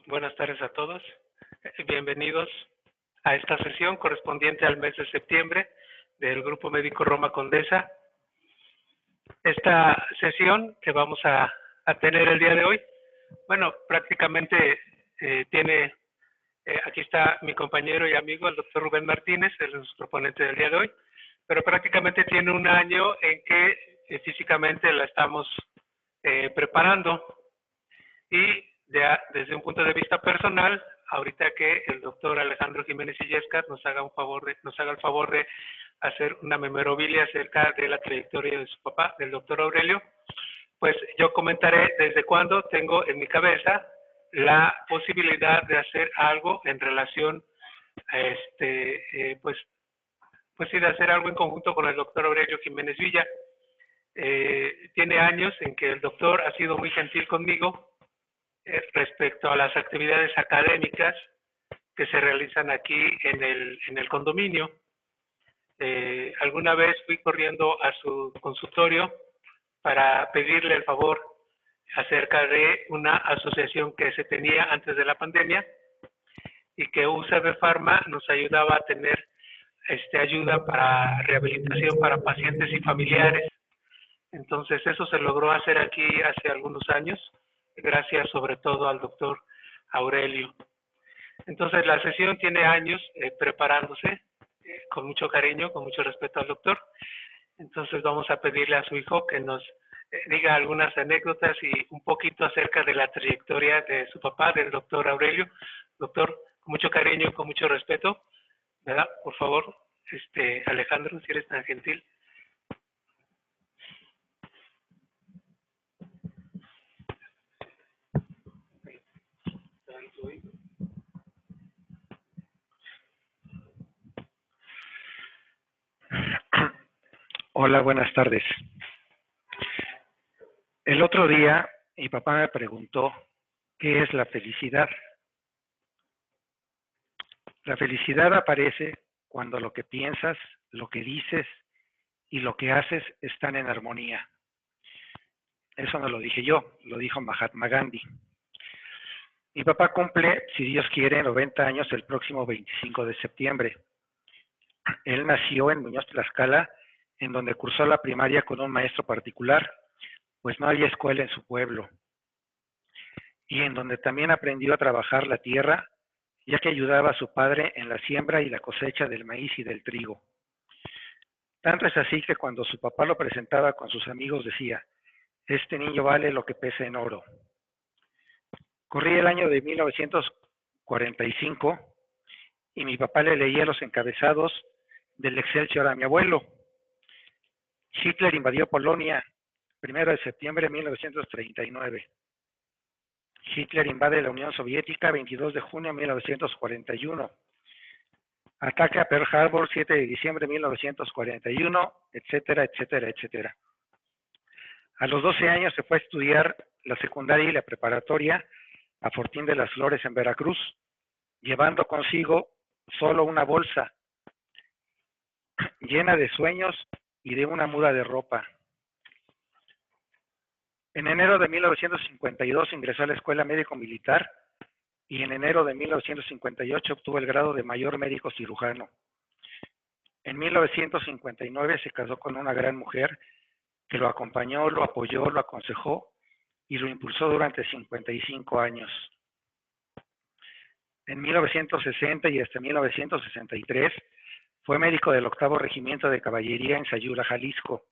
Buenas tardes a todos. Bienvenidos a esta sesión correspondiente al mes de septiembre del Grupo Médico Roma Condesa. Esta sesión que vamos a tener el día de hoy, bueno, prácticamente aquí está mi compañero y amigo, el doctor Rubén Martínez, él es nuestro ponente del día de hoy, pero prácticamente tiene un año en que físicamente la estamos preparando. Y desde un punto de vista personal, ahorita que el doctor Alejandro Jiménez Illescas nos haga el favor de hacer una memorabilia acerca de la trayectoria de su papá, del doctor Aurelio, pues yo comentaré desde cuándo tengo en mi cabeza la posibilidad de hacer algo en relación a pues sí, de hacer algo en conjunto con el doctor Aurelio Jiménez Villa. Tiene años en que el doctor ha sido muy gentil conmigo respecto a las actividades académicas que se realizan aquí en el condominio. Alguna vez fui corriendo a su consultorio para pedirle el favor acerca de una asociación que se tenía antes de la pandemia y que UCB Pharma nos ayudaba a tener ayuda para rehabilitación para pacientes y familiares. Entonces eso se logró hacer aquí hace algunos años, gracias sobre todo al doctor Aurelio. Entonces la sesión tiene años preparándose, con mucho cariño, con mucho respeto al doctor. Entonces vamos a pedirle a su hijo que nos diga algunas anécdotas y un poquito acerca de la trayectoria de su papá, del doctor Aurelio. Doctor, con mucho cariño y con mucho respeto, ¿verdad? Por favor, Alejandro, si eres tan gentil. Hola, buenas tardes. El otro día mi papá me preguntó ¿qué es la felicidad? La felicidad aparece cuando lo que piensas, lo que dices y lo que haces están en armonía. Eso no lo dije yo, lo dijo Mahatma Gandhi. Mi papá cumple, si Dios quiere, 90 años el próximo 25 de septiembre. Él nació en Muñoz Tlaxcala, en donde cursó la primaria con un maestro particular, pues no había escuela en su pueblo, y en donde también aprendió a trabajar la tierra, ya que ayudaba a su padre en la siembra y la cosecha del maíz y del trigo. Tanto es así que cuando su papá lo presentaba con sus amigos decía, este niño vale lo que pesa en oro. Corría el año de 1945 y mi papá le leía los encabezados del Excelsior a mi abuelo. Hitler invadió Polonia, 1 de septiembre de 1939. Hitler invade la Unión Soviética, 22 de junio de 1941. Ataque a Pearl Harbor, 7 de diciembre de 1941, etcétera, etcétera, etcétera. A los 12 años se fue a estudiar la secundaria y la preparatoria a Fortín de las Flores en Veracruz, llevando consigo solo una bolsa llena de sueños y de una muda de ropa. En enero de 1952 ingresó a la Escuela Médico Militar y en enero de 1958 obtuvo el grado de mayor médico cirujano. En 1959 se casó con una gran mujer que lo acompañó, lo apoyó, lo aconsejó y lo impulsó durante 55 años. En 1960 y hasta 1963 fue médico del 8º Regimiento de Caballería en Sayula, Jalisco.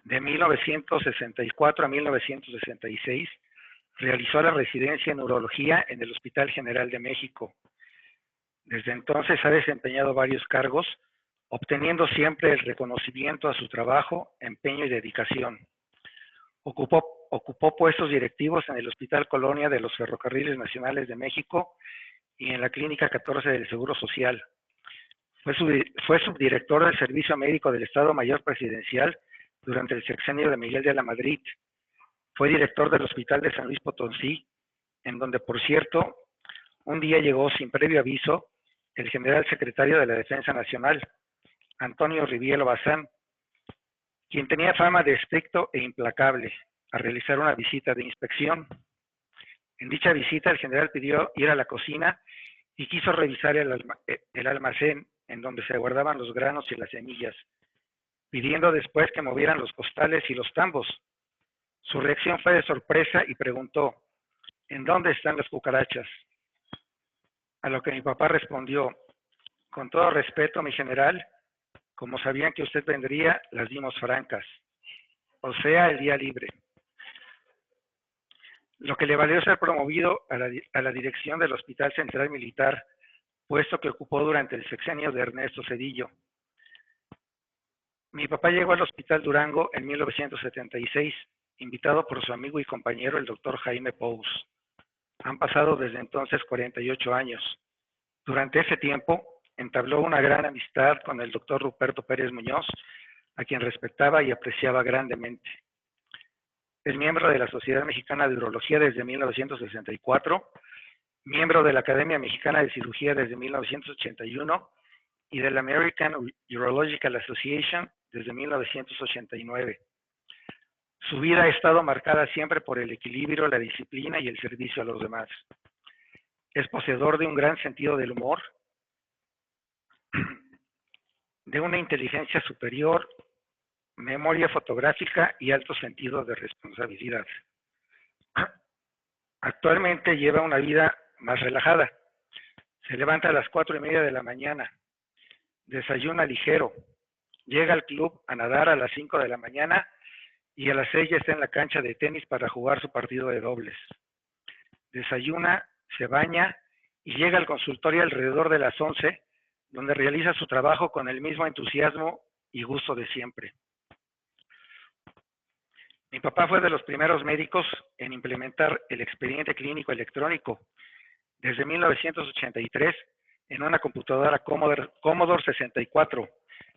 De 1964 a 1966 realizó la residencia en urología en el Hospital General de México. Desde entonces ha desempeñado varios cargos, obteniendo siempre el reconocimiento a su trabajo, empeño y dedicación. Ocupó puestos directivos en el Hospital Colonia de los Ferrocarriles Nacionales de México y en la Clínica 14 del Seguro Social. Fue subdirector del Servicio Médico del Estado Mayor Presidencial durante el sexenio de Miguel de la Madrid. Fue director del Hospital de San Luis Potosí, en donde, por cierto, un día llegó sin previo aviso el general secretario de la Defensa Nacional, Antonio Rivielo Bazán, quien tenía fama de estricto e implacable, a realizar una visita de inspección. En dicha visita, el general pidió ir a la cocina y quiso revisar el almacén en donde se guardaban los granos y las semillas, pidiendo después que movieran los costales y los tambos. Su reacción fue de sorpresa y preguntó: ¿en dónde están las cucarachas? A lo que mi papá respondió: con todo respeto, mi general, como sabían que usted vendría, las dimos francas, o sea, el día libre. Lo que le valió ser promovido a la dirección del Hospital Central Militar, puesto que ocupó durante el sexenio de Ernesto Zedillo. Mi papá llegó al Hospital Durango en 1976, invitado por su amigo y compañero el doctor Jaime Pous. Han pasado desde entonces 48 años. Durante ese tiempo, entabló una gran amistad con el doctor Ruperto Pérez Muñoz, a quien respetaba y apreciaba grandemente. Es miembro de la Sociedad Mexicana de Urología desde 1964, miembro de la Academia Mexicana de Cirugía desde 1981 y de la American Urological Association desde 1989. Su vida ha estado marcada siempre por el equilibrio, la disciplina y el servicio a los demás. Es poseedor de un gran sentido del humor, de una inteligencia superior, memoria fotográfica y alto sentido de responsabilidad. Actualmente lleva una vida más relajada. Se levanta a las 4:30 de la mañana, desayuna ligero, llega al club a nadar a las 5 de la mañana y a las 6 ya está en la cancha de tenis para jugar su partido de dobles. Desayuna, se baña y llega al consultorio alrededor de las 11, donde realiza su trabajo con el mismo entusiasmo y gusto de siempre. Mi papá fue de los primeros médicos en implementar el expediente clínico electrónico desde 1983 en una computadora Commodore 64,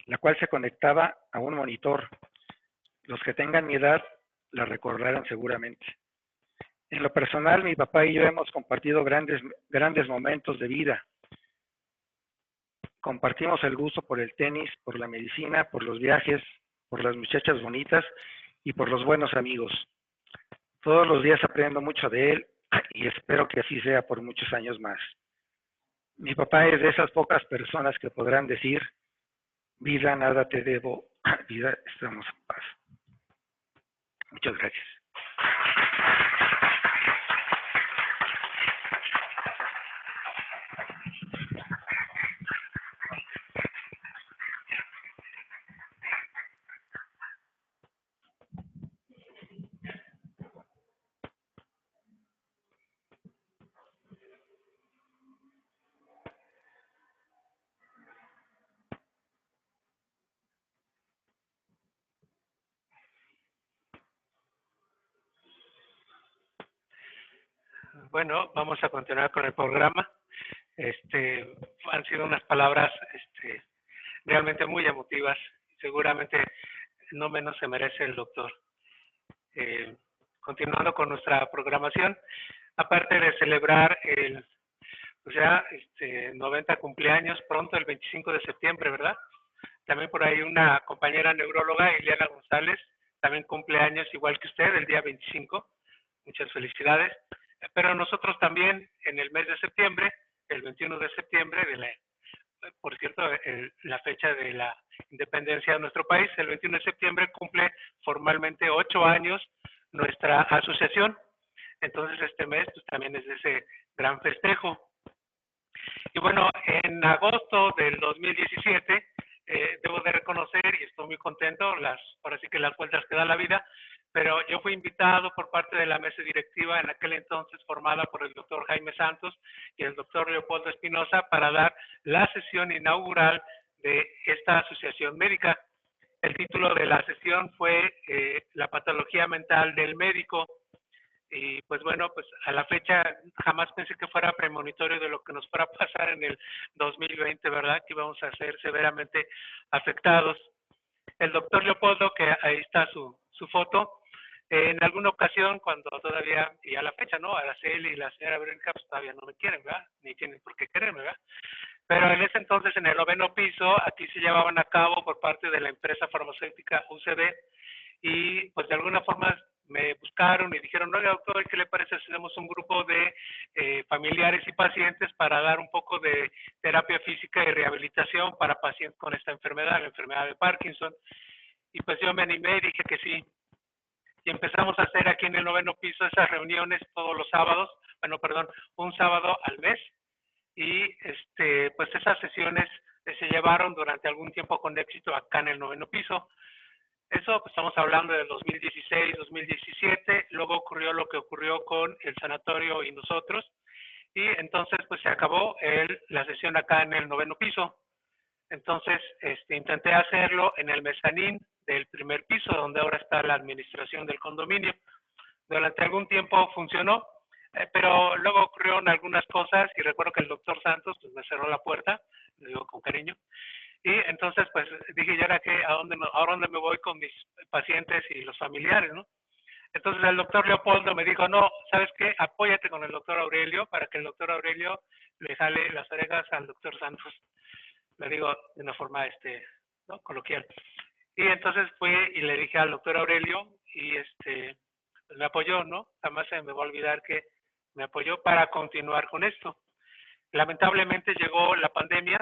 la cual se conectaba a un monitor. Los que tengan mi edad la recordarán seguramente. En lo personal, mi papá y yo hemos compartido grandes momentos de vida. Compartimos el gusto por el tenis, por la medicina, por los viajes, por las muchachas bonitas y por los buenos amigos. Todos los días aprendo mucho de él y espero que así sea por muchos años más. Mi papá es de esas pocas personas que podrán decir: vida, nada te debo, vida, estamos en paz. Muchas gracias. Bueno, vamos a continuar con el programa. Han sido unas palabras realmente muy emotivas. Seguramente no menos se merece el doctor. Continuando con nuestra programación, aparte de celebrar el 90 cumpleaños pronto, el 25 de septiembre, ¿verdad? También por ahí una compañera neuróloga, Ileana González, también cumpleaños igual que usted, el día 25. Muchas felicidades. Pero nosotros también en el mes de septiembre, el 21 de septiembre, por cierto, la fecha de la independencia de nuestro país, el 21 de septiembre cumple formalmente 8 años nuestra asociación. Entonces este mes pues, también es ese gran festejo. Y bueno, en agosto del 2017, debo de reconocer, y estoy muy contento, ahora sí que las vueltas que da la vida, pero yo fui invitado por parte de la mesa directiva en aquel entonces formada por el doctor Jaime Santos y el doctor Leopoldo Espinosa para dar la sesión inaugural de esta asociación médica. El título de la sesión fue La patología mental del médico. Y pues bueno, pues a la fecha jamás pensé que fuera premonitorio de lo que nos fuera a pasar en el 2020, ¿verdad? Que íbamos a ser severamente afectados. El doctor Leopoldo, que ahí está su foto, en alguna ocasión cuando todavía, y a la fecha, ¿no? Araceli y la señora Verónica pues todavía no me quieren, ¿verdad? Ni tienen por qué quererme, ¿verdad? Pero en ese entonces, en el 9º piso, aquí se llevaban a cabo por parte de la empresa farmacéutica UCB y pues de alguna forma me buscaron y dijeron, oiga, doctor, ¿qué le parece si hacemos un grupo de familiares y pacientes para dar un poco de terapia física y rehabilitación para pacientes con esta enfermedad, la enfermedad de Parkinson? Y pues yo me animé y dije que sí. Y empezamos a hacer aquí en el 9º piso esas reuniones todos los sábados, un sábado al mes. Y pues esas sesiones se llevaron durante algún tiempo con éxito acá en el 9º piso. Eso pues, estamos hablando del 2016, 2017, luego ocurrió lo que ocurrió con el sanatorio y nosotros, y entonces pues se acabó la sesión acá en el 9º piso. Entonces intenté hacerlo en el mezanín del 1er piso, donde ahora está la administración del condominio. Durante algún tiempo funcionó, pero luego ocurrieron algunas cosas y recuerdo que el doctor Santos pues, me cerró la puerta, lo digo con cariño. Y entonces, pues dije, ¿y ahora qué? ¿A dónde me voy con mis pacientes y los familiares, no? Entonces el doctor Leopoldo me dijo, no, ¿sabes qué? Apóyate con el doctor Aurelio para que el doctor Aurelio le jale las orejas al doctor Santos. Le digo de una forma ¿no? coloquial. Y entonces fui y le dije al doctor Aurelio y pues me apoyó, ¿no? Jamás se me va a olvidar que me apoyó para continuar con esto. Lamentablemente llegó la pandemia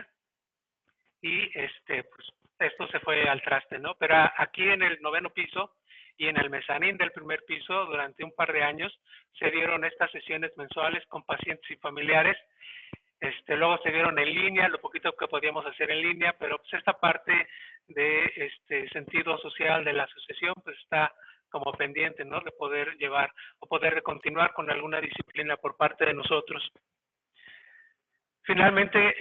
y pues esto se fue al traste, ¿no? Pero aquí en el 9º piso y en el mezanín del 1er piso durante un par de años se dieron estas sesiones mensuales con pacientes y familiares. Luego se dieron en línea, lo poquito que podíamos hacer en línea, pero pues esta parte de sentido social de la asociación pues está como pendiente, ¿no? De poder llevar o poder continuar con alguna disciplina por parte de nosotros. Finalmente,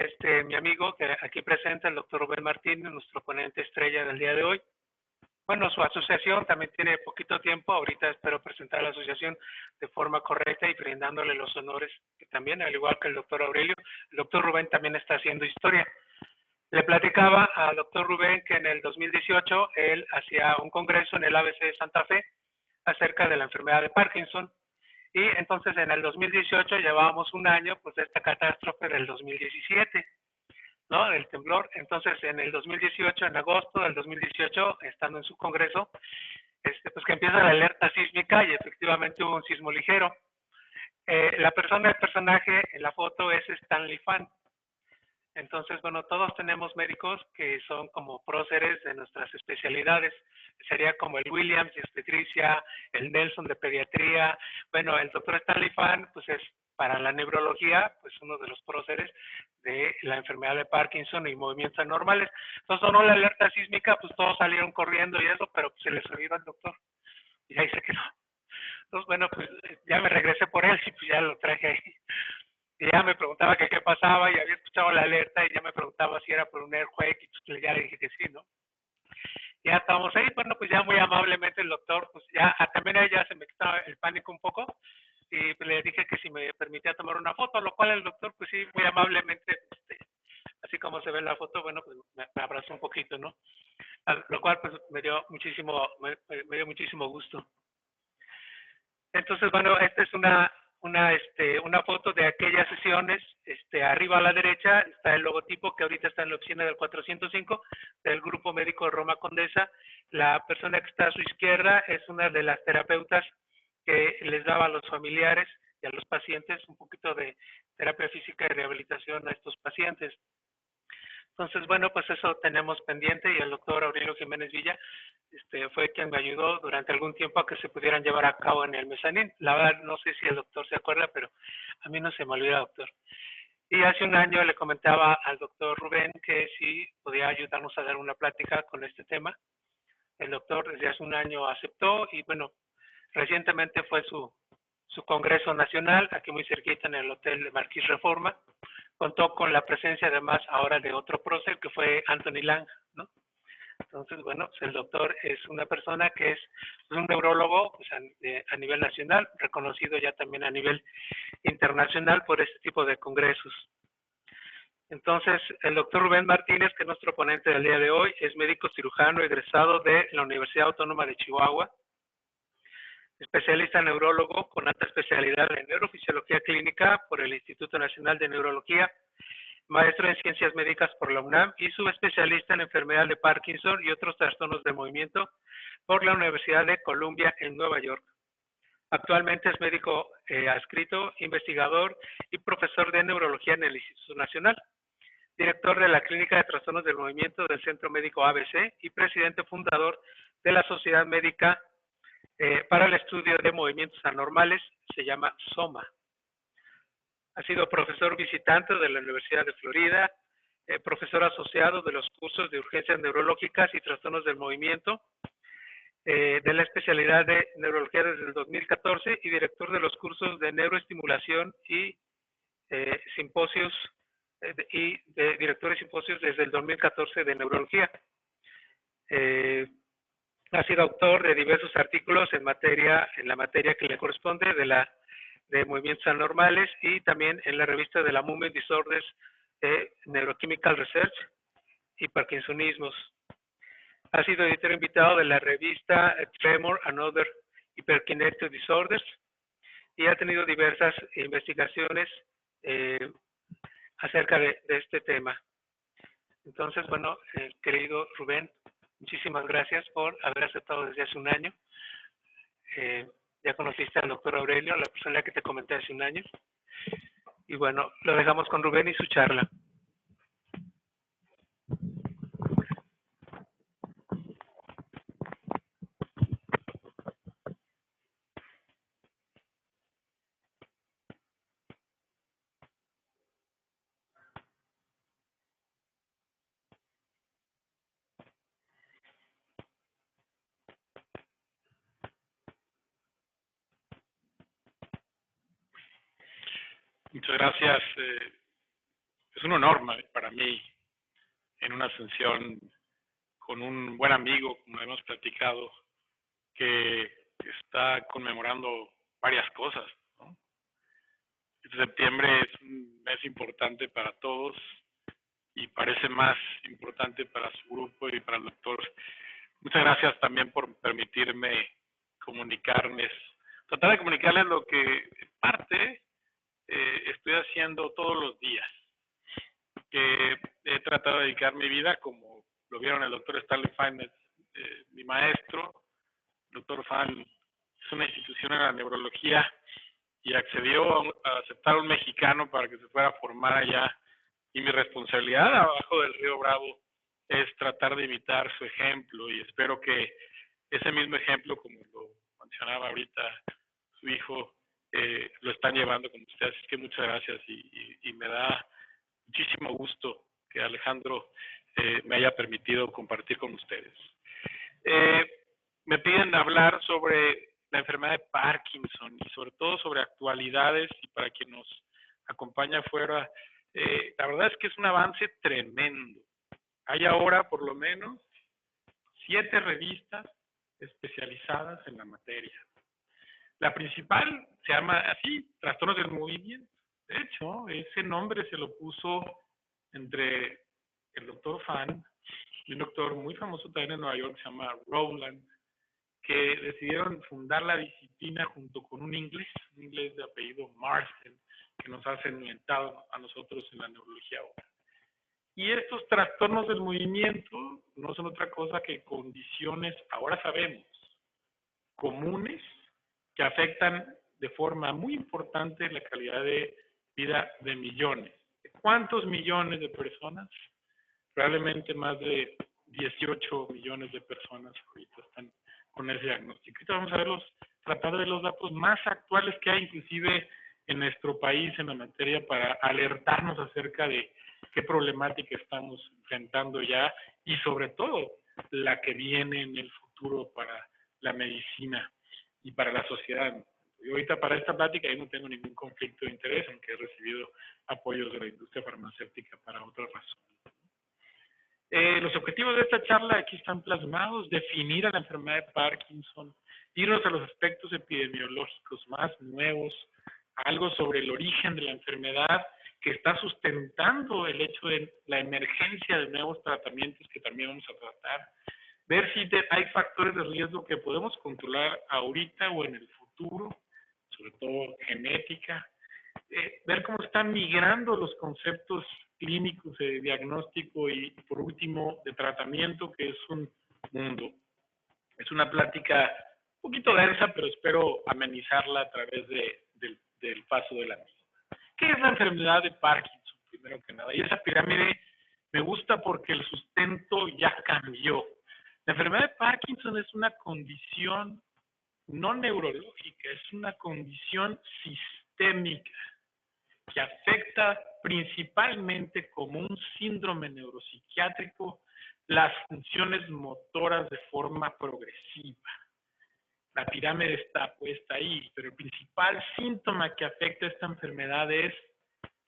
mi amigo que aquí presenta, el doctor Rubén Martínez, nuestro ponente estrella del día de hoy. Bueno, su asociación también tiene poquito tiempo. Ahorita espero presentar la asociación de forma correcta y brindándole los honores que también, al igual que el doctor Aurelio, el doctor Rubén también está haciendo historia. Le platicaba al doctor Rubén que en el 2018 él hacía un congreso en el ABC de Santa Fe acerca de la enfermedad de Parkinson. Y entonces en el 2018 llevábamos un año pues de esta catástrofe del 2017, ¿no? Del temblor. Entonces en el 2018, en agosto del 2018, estando en su congreso, pues que empieza la alerta sísmica y efectivamente hubo un sismo ligero. El personaje en la foto es Stanley Fan. Entonces, bueno, todos tenemos médicos que son como próceres de nuestras especialidades. Sería como el Williams de obstetricia, el Nelson de pediatría. Bueno, el doctor Stanley Fan, pues es para la neurología, pues uno de los próceres de la enfermedad de Parkinson y movimientos anormales. Entonces, sonó la alerta sísmica, pues todos salieron corriendo y eso, pero pues, se les olvidó al doctor. Y ahí se quedó. Entonces, bueno, pues ya me regresé por él y pues ya lo traje ahí. Y ya me preguntaba que qué pasaba y había escuchado la alerta y ya me preguntaba si era por un earthquake y pues ya le dije que sí, ¿no? Ya estábamos ahí, bueno, pues ya muy amablemente el doctor, pues ya también a ella se me quitaba el pánico un poco y pues le dije que si me permitía tomar una foto, lo cual el doctor pues sí, muy amablemente, así como se ve en la foto, bueno, pues me abrazó un poquito, ¿no? Lo cual pues me dio muchísimo gusto. Entonces, bueno, esta es una foto de aquellas sesiones. Arriba a la derecha está el logotipo que ahorita está en la oficina del 405 del Grupo Médico de Roma Condesa. La persona que está a su izquierda es una de las terapeutas que les daba a los familiares y a los pacientes un poquito de terapia física y rehabilitación a estos pacientes. Entonces, bueno, pues eso tenemos pendiente y el doctor Aurelio Jiménez Villa fue quien me ayudó durante algún tiempo a que se pudieran llevar a cabo en el mezanín. La verdad, no sé si el doctor se acuerda, pero a mí no se me olvida, doctor. Y hace un año le comentaba al doctor Rubén que si podía ayudarnos a dar una plática con este tema. El doctor desde hace un año aceptó y, bueno, recientemente fue su congreso nacional, aquí muy cerquita en el Hotel de Marquis Reforma. Contó con la presencia además ahora de otro prócer que fue Anthony Lang, ¿no? Entonces, bueno, pues el doctor es una persona que es un neurólogo pues, a nivel nacional, reconocido ya también a nivel internacional por este tipo de congresos. Entonces, el doctor Rubén Martínez, que es nuestro ponente del día de hoy, es médico cirujano egresado de la Universidad Autónoma de Chihuahua, especialista neurólogo con alta especialidad en neurofisiología clínica por el Instituto Nacional de Neurología, maestro en Ciencias Médicas por la UNAM y subespecialista en enfermedad de Parkinson y otros trastornos del movimiento por la Universidad de Columbia en Nueva York. Actualmente es médico adscrito, investigador y profesor de neurología en el Instituto Nacional, director de la Clínica de Trastornos del Movimiento del Centro Médico ABC y presidente fundador de la Sociedad Médica para el Estudio de Movimientos Anormales, se llama SOMA. Ha sido profesor visitante de la Universidad de Florida, profesor asociado de los cursos de urgencias neurológicas y trastornos del movimiento, de la especialidad de neurología desde el 2014 y director de los cursos de neuroestimulación y simposios director de simposios desde el 2014 de neurología. Ha sido autor de diversos artículos en la materia que le corresponde de movimientos anormales y también en la revista de la Movement Disorders Neurochemical Research y Parkinsonismos. Ha sido editor invitado de la revista Tremor and Other Hyperkinetic Disorders y ha tenido diversas investigaciones acerca de este tema. Entonces, bueno, querido Rubén, muchísimas gracias por haber aceptado desde hace un año. Ya conociste al doctor Aurelio, la persona que te comenté hace un año. Y bueno, lo dejamos con Rubén y su charla. Muchas gracias. Es un honor para mí en una ascensión con un buen amigo, como hemos platicado, que está conmemorando varias cosas, ¿no? Este septiembre es un mes importante para todos y parece más importante para su grupo y para el doctor. Muchas gracias también por permitirme tratar de comunicarles lo que en parte estoy haciendo todos los días, que he tratado de dedicar mi vida, como lo vieron el doctor Stanley Fine, mi maestro. El doctor Fine es una institución en la neurología y accedió a aceptar a un mexicano para que se fuera a formar allá, y mi responsabilidad abajo del Río Bravo es tratar de imitar su ejemplo, y espero que ese mismo ejemplo, como lo mencionaba ahorita su hijo, lo están llevando con ustedes. Así que muchas gracias y me da muchísimo gusto que Alejandro me haya permitido compartir con ustedes. Me piden hablar sobre la enfermedad de Parkinson y sobre todo sobre actualidades, y para quien nos acompaña afuera, la verdad es que es un avance tremendo. Hay ahora por lo menos 7 revistas especializadas en la materia. La principal se llama así, Trastornos del Movimiento. De hecho, ese nombre se lo puso entre el doctor Fan y un doctor muy famoso también en Nueva York, se llama Rowland, que decidieron fundar la disciplina junto con un inglés de apellido Marsden, que nos ha segmentado a nosotros en la neurología ahora. Y estos trastornos del movimiento no son otra cosa que condiciones, ahora sabemos, comunes, que afectan de forma muy importante la calidad de vida de millones. ¿Cuántos millones de personas? Probablemente más de 18 millones de personas ahorita están con ese diagnóstico. Ahorita vamos a tratar de ver los datos más actuales que hay, inclusive en nuestro país, en la materia, para alertarnos acerca de qué problemática estamos enfrentando ya y sobre todo la que viene en el futuro para la medicina y para la sociedad. Y ahorita para esta plática yo no tengo ningún conflicto de interés, aunque he recibido apoyos de la industria farmacéutica para otras razones. Los objetivos de esta charla aquí están plasmados: definir a la enfermedad de Parkinson, irnos a los aspectos epidemiológicos más nuevos, algo sobre el origen de la enfermedad que está sustentando el hecho de la emergencia de nuevos tratamientos que también vamos a tratar, ver si hay factores de riesgo que podemos controlar ahorita o en el futuro, sobre todo genética, ver cómo están migrando los conceptos clínicos de diagnóstico y, por último, de tratamiento, que es un mundo. Es una plática un poquito densa, pero espero amenizarla a través del paso de la misma. ¿Qué es la enfermedad de Parkinson? Primero que nada. Y esa pirámide me gusta porque el sustento ya cambió. La enfermedad de Parkinson es una condición no neurológica, es una condición sistémica que afecta principalmente como un síndrome neuropsiquiátrico las funciones motoras de forma progresiva. La pirámide está puesta ahí, pero el principal síntoma que afecta esta enfermedad es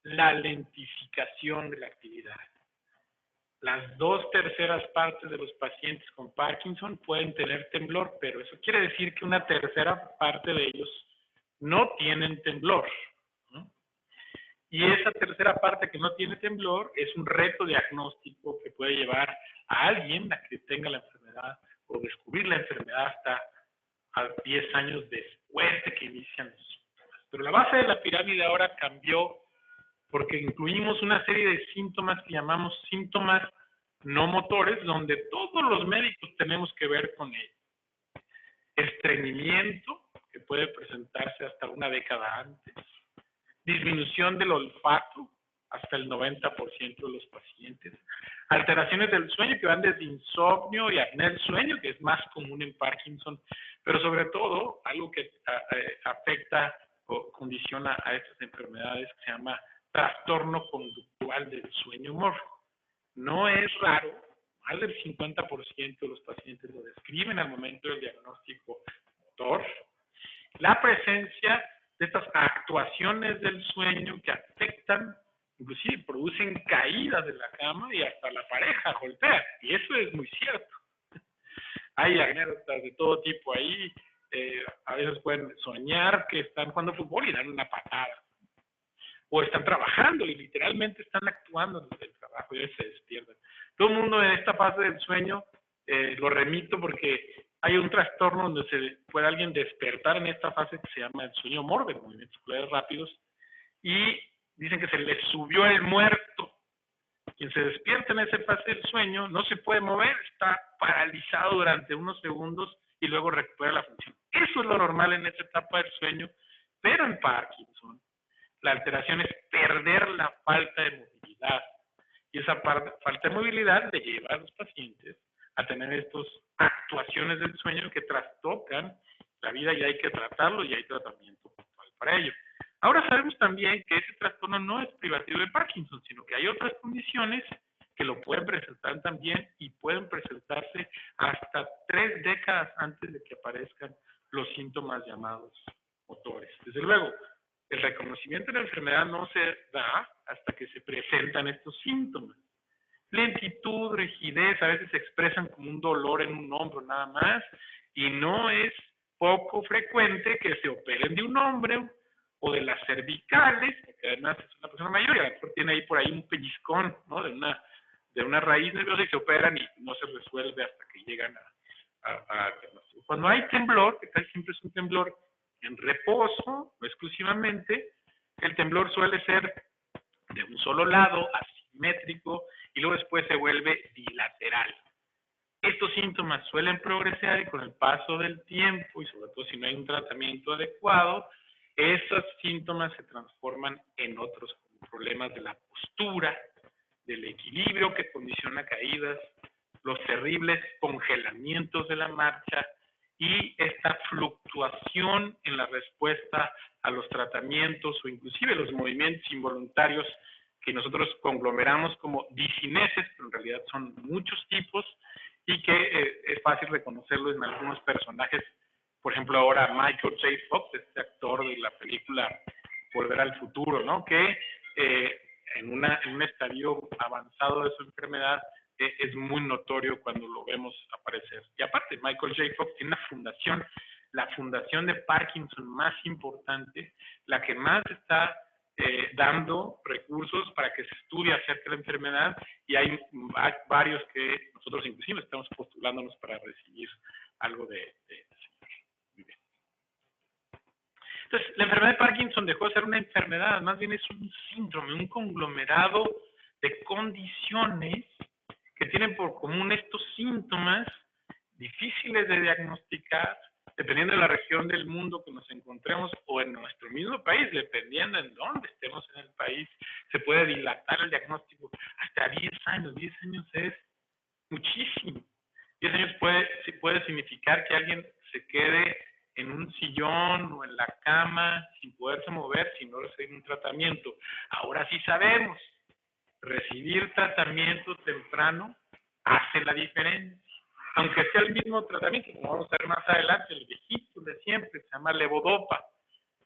la lentificación de la actividad. Las 2/3 partes de los pacientes con Parkinson pueden tener temblor, pero eso quiere decir que una tercera parte de ellos no tienen temblor, ¿no? Y esa tercera parte que no tiene temblor es un reto diagnóstico que puede llevar a alguien a que tenga la enfermedad o descubrir la enfermedad hasta a 10 años después de que inician los síntomas. Pero la base de la pirámide ahora cambió porque incluimos una serie de síntomas que llamamos síntomas no motores, donde todos los médicos tenemos que ver con ellos. Estreñimiento, que puede presentarse hasta una década antes. Disminución del olfato, hasta el 90% de los pacientes. Alteraciones del sueño, que van desde insomnio y apnea del sueño, que es más común en Parkinson, pero sobre todo algo que afecta o condiciona a estas enfermedades que se llama trastorno conductual del sueño humor. No es raro, más del 50% de los pacientes lo describen al momento del diagnóstico motor. La presencia de estas actuaciones del sueño que afectan, inclusive producen caídas de la cama y hasta la pareja golpea. Y eso es muy cierto. Hay anécdotas de todo tipo ahí. A veces pueden soñar que están jugando fútbol y dan una patada. O están trabajando y literalmente están actuando desde el trabajo y a veces se despiertan. Todo el mundo en esta fase del sueño lo remito porque hay un trastorno donde se puede alguien despertar en esta fase que se llama el sueño mórbido, movimientos oculares rápidos, y dicen que se le subió el muerto. Quien se despierta en esa fase del sueño no se puede mover, está paralizado durante unos segundos y luego recupera la función. Eso es lo normal en esta etapa del sueño, pero en Parkinson la alteración es perder la falta de movilidad. Y esa falta de movilidad le lleva a los pacientes a tener estas actuaciones del sueño que trastocan la vida y hay que tratarlo y hay tratamiento puntual para ello. Ahora sabemos también que ese trastorno no es privativo de Parkinson, sino que hay otras condiciones que lo pueden presentar también y pueden presentarse hasta 3 décadas antes de que aparezcan los síntomas llamados motores. Desde luego, el reconocimiento de la enfermedad no se da hasta que se presentan estos síntomas. Lentitud, rigidez, a veces se expresan como un dolor en un hombro nada más, y no es poco frecuente que se operen de un hombro o de las cervicales, porque además es una persona mayor y a lo mejor tiene ahí por ahí un pellizcón, ¿no? de una raíz nerviosa y se operan y no se resuelve hasta que llegan a cuando hay temblor, que casi siempre es un temblor en reposo, no exclusivamente, el temblor suele ser de un solo lado, asimétrico, y luego después se vuelve bilateral. Estos síntomas suelen progresar y con el paso del tiempo, y sobre todo si no hay un tratamiento adecuado, esos síntomas se transforman en otros problemas de la postura, del equilibrio que condiciona caídas, los terribles congelamientos de la marcha, y esta fluctuación en la respuesta a los tratamientos o inclusive los movimientos involuntarios que nosotros conglomeramos como discineses, pero en realidad son muchos tipos y que es fácil reconocerlos en algunos personajes. Por ejemplo, ahora Michael J. Fox, este actor de la película Volver al Futuro, ¿no? Que en un estadio avanzado de su enfermedad es muy notorio cuando lo vemos aparecer. Y aparte, Michael J. Fox tiene una fundación, la fundación de Parkinson más importante, la que más está dando recursos para que se estudie acerca de la enfermedad, y hay varios que nosotros inclusive estamos postulándonos para recibir algo de señor. Muy bien. Entonces, la enfermedad de Parkinson dejó de ser una enfermedad, más bien es un síndrome, un conglomerado de condiciones que tienen por común estos síntomas difíciles de diagnosticar, dependiendo de la región del mundo que nos encontremos o en nuestro mismo país, dependiendo en dónde estemos en el país, se puede dilatar el diagnóstico hasta 10 años. 10 años es muchísimo. 10 años puede significar que alguien se quede en un sillón o en la cama sin poderse mover, sin no recibir un tratamiento. Ahora sí sabemos, recibir tratamiento temprano hace la diferencia. Aunque sea el mismo tratamiento, como vamos a ver más adelante, el viejito de siempre, se llama levodopa,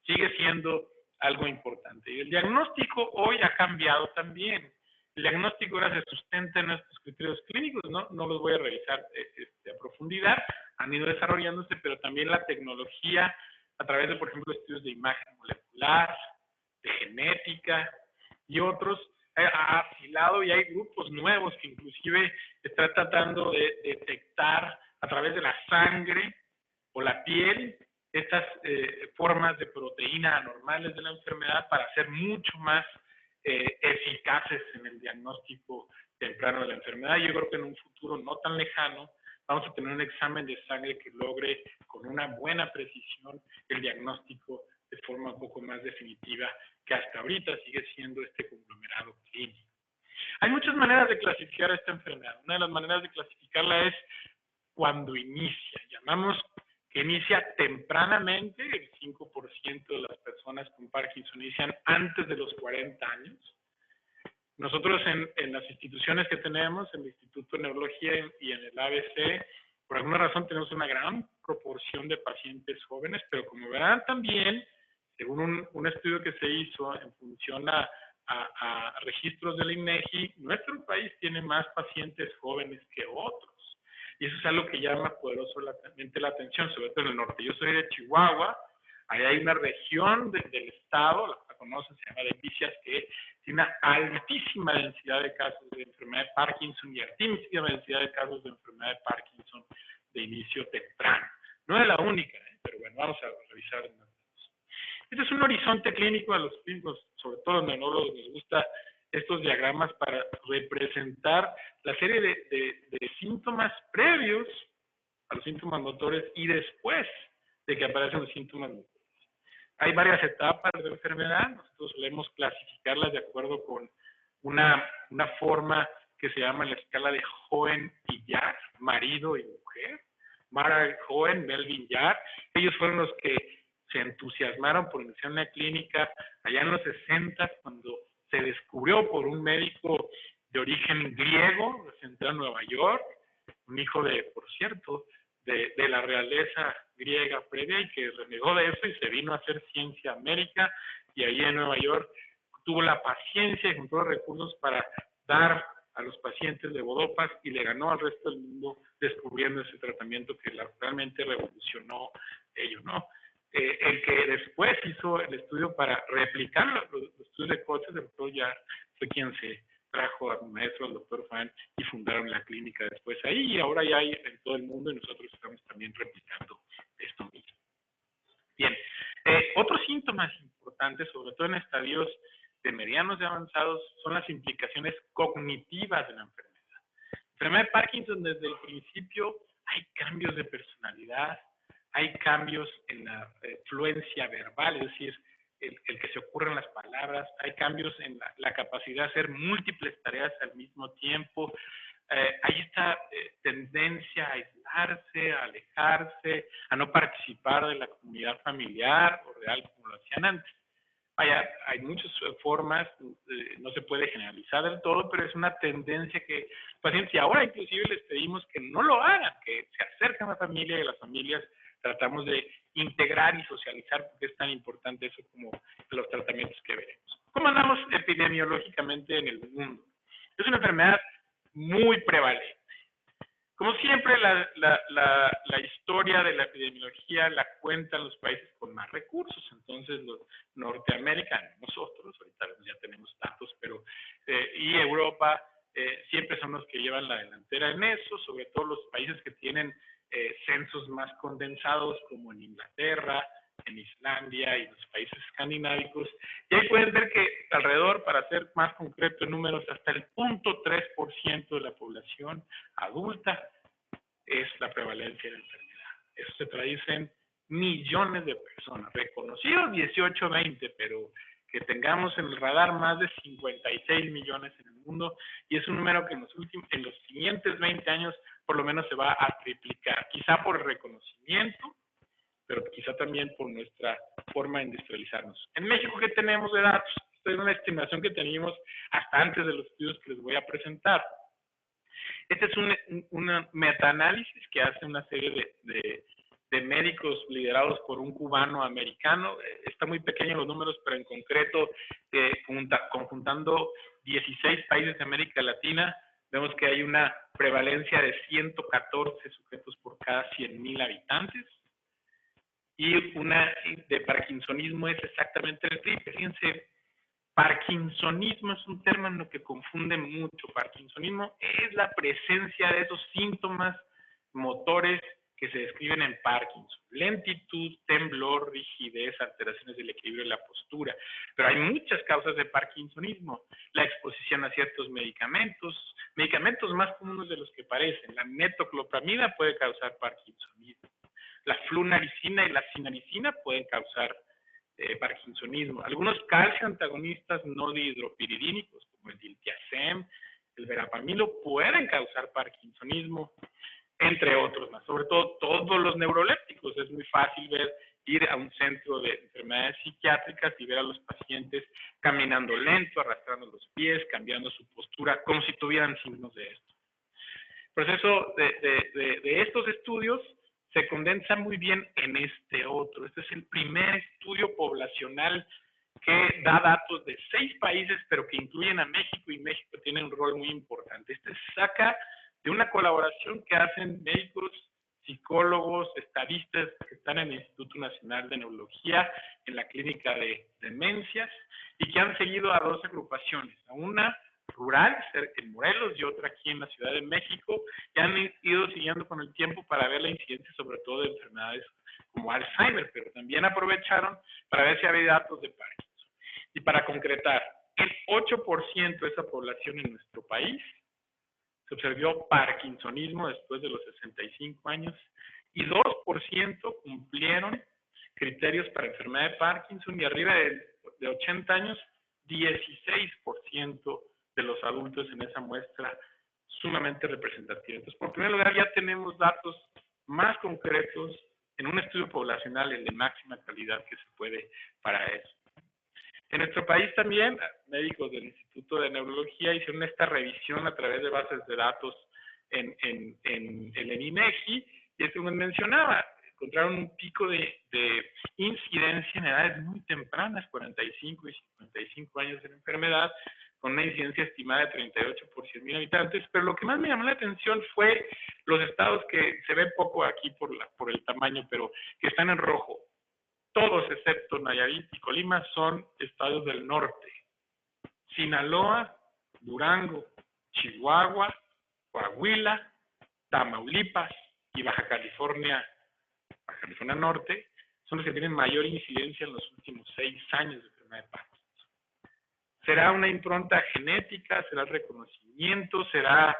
sigue siendo algo importante. Y el diagnóstico hoy ha cambiado también. El diagnóstico ahora se sustenta en estos criterios clínicos, no los voy a revisar a profundidad, han ido desarrollándose, pero también la tecnología a través de, por ejemplo, estudios de imagen molecular, de genética y otros, ha afilado y hay grupos nuevos que inclusive están tratando de detectar a través de la sangre o la piel estas formas de proteína anormales de la enfermedad para ser mucho más eficaces en el diagnóstico temprano de la enfermedad. Yo creo que en un futuro no tan lejano vamos a tener un examen de sangre que logre con una buena precisión el diagnóstico de forma un poco más definitiva, que hasta ahorita sigue siendo este conglomerado clínico. Hay muchas maneras de clasificar esta enfermedad. Una de las maneras de clasificarla es cuando inicia. Llamamos que inicia tempranamente, el 5% de las personas con Parkinson inician antes de los 40 años. Nosotros en las instituciones que tenemos, en el Instituto de Neurología y en el ABC, por alguna razón tenemos una gran proporción de pacientes jóvenes, pero como verán también, según un estudio que se hizo en función a registros del INEGI, nuestro país tiene más pacientes jóvenes que otros. Y eso es algo que llama poderosamente la atención, sobre todo en el norte. Yo soy de Chihuahua, ahí hay una región del estado, la conocen, se llama Delicias, que tiene una altísima densidad de casos de enfermedad de Parkinson y altísima densidad de casos de enfermedad de Parkinson de inicio temprano. No es la única, pero bueno, vamos a revisar. Este es un horizonte clínico a los clínicos, sobre todo en neurólogos, les gusta estos diagramas para representar la serie de síntomas previos a los síntomas motores y después de que aparecen los síntomas motores. Hay varias etapas de la enfermedad, nosotros solemos clasificarlas de acuerdo con una forma que se llama la escala de Hoehn y Yahr, marido y mujer. Mara Hoehn, Melvin Yahr, ellos fueron los que se entusiasmaron por iniciar una clínica allá en los 60, cuando se descubrió por un médico de origen griego, centrado en Nueva York, un hijo por cierto, de la realeza griega previa, y que renegó de eso y se vino a hacer ciencia a América, y ahí en Nueva York tuvo la paciencia y juntó los recursos para dar a los pacientes levodopas y le ganó al resto del mundo descubriendo ese tratamiento que realmente revolucionó ello, ¿no? El que después hizo el estudio para replicar los estudios de coches, el doctor Yahr, fue quien se trajo a mi maestro, al doctor Fan, y fundaron la clínica después ahí, y ahora ya hay en todo el mundo, y nosotros estamos también replicando esto mismo. Bien, otros síntomas importantes, sobre todo en estadios de medianos y avanzados, son las implicaciones cognitivas de la enfermedad. La enfermedad de Parkinson, desde el principio, hay cambios de personalidad, hay cambios en la fluencia verbal, es decir, el que se ocurran las palabras, hay cambios en la capacidad de hacer múltiples tareas al mismo tiempo, hay esta tendencia a aislarse, a alejarse, a no participar de la comunidad familiar o real como lo hacían antes. Vaya, hay muchas formas, no se puede generalizar del todo, pero es una tendencia que los pacientes, y ahora inclusive les pedimos que no lo hagan, que se acerquen a la familia, y las familias tratamos de integrar y socializar, porque es tan importante eso como los tratamientos que veremos. ¿Cómo andamos epidemiológicamente en el mundo? Es una enfermedad muy prevalente. Como siempre, la historia de la epidemiología la cuentan los países con más recursos. Entonces, los norteamericanos, nosotros, ahorita ya tenemos datos, pero y Europa siempre son los que llevan la delantera en eso, sobre todo los países que tienen censos más condensados, como en Inglaterra, en Islandia y en los países escandinavos. Y ahí pueden ver que alrededor, para ser más concreto en números, hasta el 0.3% de la población adulta es la prevalencia de la enfermedad. Eso se traduce en millones de personas, reconocidos 18, 20, pero que tengamos en el radar más de 56 millones en el mundo, y es un número que en los siguientes 20 años por lo menos se va a triplicar, quizá por el reconocimiento, pero quizá también por nuestra forma de industrializarnos. En México, ¿qué tenemos de datos? Esta es una estimación que teníamos hasta antes de los estudios que les voy a presentar. Este es un metaanálisis que hace una serie de médicos liderados por un cubano americano. Está muy pequeño los números, pero en concreto, conjuntando 16 países de América Latina, vemos que hay una prevalencia de 114 sujetos por cada 100,000 habitantes. Y una de parkinsonismo es exactamente el triple. Fíjense, parkinsonismo es un término que confunde mucho. Parkinsonismo es la presencia de esos síntomas motores que se describen en Parkinson: lentitud, temblor, rigidez, alteraciones del equilibrio de la postura. Pero hay muchas causas de parkinsonismo: la exposición a ciertos medicamentos más comunes de los que parecen. La metoclopramida puede causar parkinsonismo. La flunaricina y la cinaricina pueden causar parkinsonismo. Algunos calcio antagonistas no dihidropiridínicos, como el diltiazem, el verapamilo, pueden causar parkinsonismo, entre otros más. Sobre todo todos los neurolépticos. Es muy fácil ir a un centro de enfermedades psiquiátricas y ver a los pacientes caminando lento, arrastrando los pies, cambiando su postura, como si tuvieran signos de esto. El proceso de estos estudios se condensa muy bien en este otro. Este es el primer estudio poblacional que da datos de 6 países, pero que incluyen a México, y México tiene un rol muy importante. Este saca de una colaboración que hacen médicos, psicólogos, estadistas que están en el Instituto Nacional de Neurología, en la Clínica de Demencias, y que han seguido a 2 agrupaciones, a una rural, en Morelos, y otra aquí en la Ciudad de México, y han ido siguiendo con el tiempo para ver la incidencia sobre todo de enfermedades como Alzheimer, pero también aprovecharon para ver si había datos de Parkinson. Y para concretar, el 8% de esa población en nuestro país se observó parkinsonismo después de los 65 años, y 2% cumplieron criterios para enfermedad de Parkinson, y arriba de 80 años, 16% de los adultos en esa muestra sumamente representativa. Entonces, por primer lugar, ya tenemos datos más concretos en un estudio poblacional, el de máxima calidad que se puede para eso. En nuestro país también, médicos del Instituto de Neurología hicieron esta revisión a través de bases de datos en el INEGI, y eso me mencionaba, encontraron un pico de incidencia en edades muy tempranas, 45 y 55 años de la enfermedad, con una incidencia estimada de 38 por 100,000 habitantes, pero lo que más me llamó la atención fue los estados que se ve poco aquí por el tamaño, pero que están en rojo. Todos excepto Nayarit y Colima son estados del norte: Sinaloa, Durango, Chihuahua, Coahuila, Tamaulipas y Baja California Norte son los que tienen mayor incidencia en los últimos 6 años de enfermedad de Parkinson. ¿Será una impronta genética? ¿Será el reconocimiento? ¿Será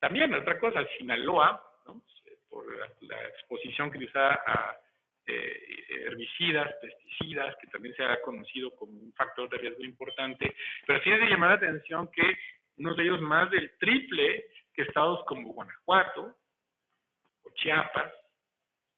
también otra cosa? Sinaloa, ¿no?, por la exposición que usa a herbicidas, pesticidas, que también se ha conocido como un factor de riesgo importante, pero sí es de llamar la atención que unos de ellos más del triple que estados como Guanajuato o Chiapas.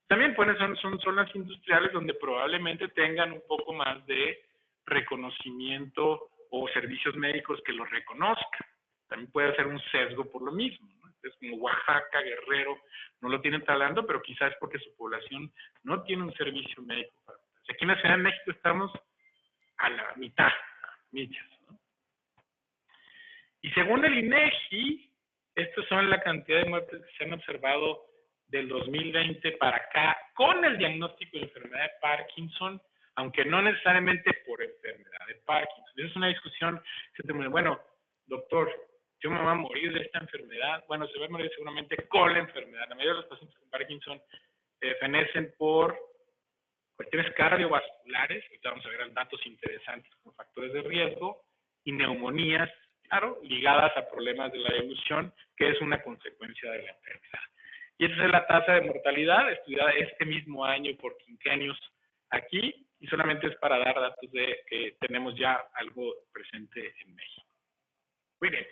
También pues, son zonas industriales donde probablemente tengan un poco más de reconocimiento o servicios médicos que los reconozcan. También puede ser un sesgo por lo mismo, ¿no? Es como Oaxaca, Guerrero, no lo tienen talando, pero quizás es porque su población no tiene un servicio médico. Aquí en la Ciudad de México estamos a la mitad, millas, ¿no? Y según el INEGI, estas son la cantidad de muertes que se han observado del 2020 para acá con el diagnóstico de enfermedad de Parkinson, aunque no necesariamente por enfermedad de Parkinson. Esa es una discusión que se me, bueno, doctor, yo me voy a morir de esta enfermedad. Bueno, se va a morir seguramente con la enfermedad. La mayoría de los pacientes con Parkinson fenecen por cuestiones cardiovasculares, ahorita vamos a ver datos interesantes con factores de riesgo, y neumonías, claro, ligadas a problemas de la evolución, que es una consecuencia de la enfermedad. Y esa es la tasa de mortalidad estudiada este mismo año por quinquenios aquí, y solamente es para dar datos de que tenemos ya algo presente en México. Muy bien.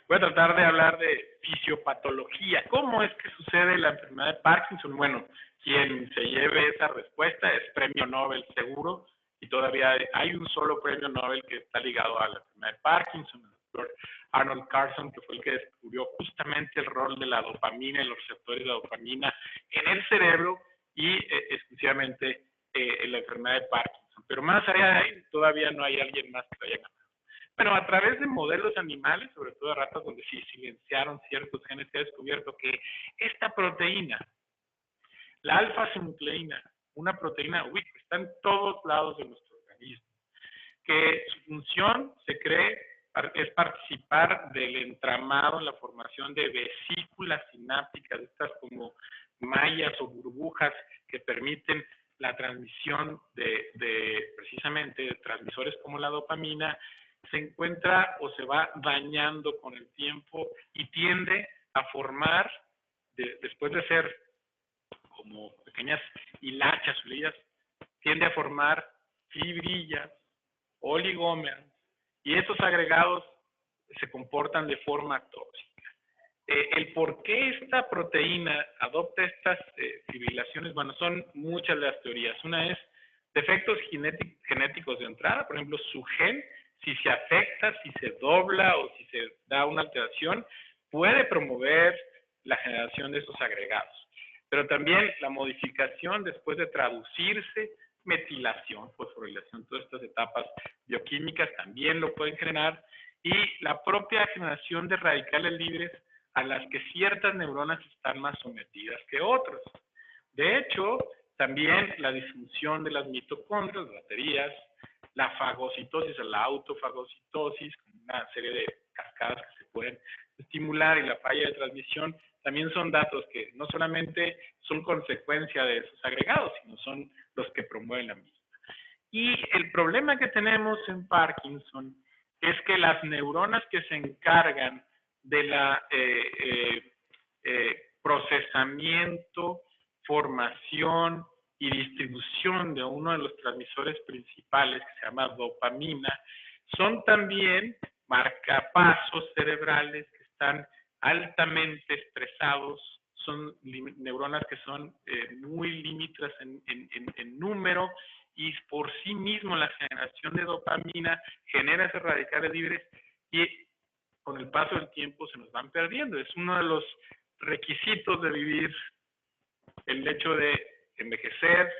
Voy a tratar de hablar de fisiopatología. ¿Cómo es que sucede la enfermedad de Parkinson? Bueno, quien se lleve esa respuesta es premio Nobel seguro, y todavía hay un solo premio Nobel que está ligado a la enfermedad de Parkinson, el doctor Arnold Carson, que fue el que descubrió justamente el rol de la dopamina y los receptores de la dopamina en el cerebro y exclusivamente en la enfermedad de Parkinson. Pero más allá de ahí, todavía no hay alguien más que lo haya ganado. Bueno, a través de modelos animales, sobre todo de ratas donde sí silenciaron ciertos genes, se ha descubierto que esta proteína, la alfa-sinucleína, una proteína ubicuo, está en todos lados de nuestro organismo, que su función se cree es participar del entramado en la formación de vesículas sinápticas, estas como mallas o burbujas que permiten la transmisión de precisamente de transmisores como la dopamina. Se encuentra o se va dañando con el tiempo y tiende a formar, después de ser como pequeñas hilachas, tiende a formar fibrillas, oligómeros, y estos agregados se comportan de forma tóxica. El por qué esta proteína adopta estas fibrilaciones, bueno, son muchas las teorías. Una es defectos genéticos de entrada, por ejemplo, su gen, si se afecta, si se dobla o si se da una alteración, puede promover la generación de estos agregados. Pero también la modificación después de traducirse, metilación, fosforilación, todas estas etapas bioquímicas también lo pueden generar, y la propia generación de radicales libres a las que ciertas neuronas están más sometidas que otras. De hecho, también la disfunción de las mitocondrias, las baterías, la fagocitosis o la autofagocitosis, una serie de cascadas que se pueden estimular, y la falla de transmisión, también son datos que no solamente son consecuencia de esos agregados, sino son los que promueven la misma. Y el problema que tenemos en Parkinson es que las neuronas que se encargan de la procesamiento, formación y distribución de uno de los transmisores principales, que se llama dopamina, son también marcapasos cerebrales que están altamente estresados, son neuronas que son muy limítrofas en número, y por sí mismo la generación de dopamina genera esos radicales libres, y con el paso del tiempo se nos van perdiendo. Es uno de los requisitos de vivir, el hecho de envejecer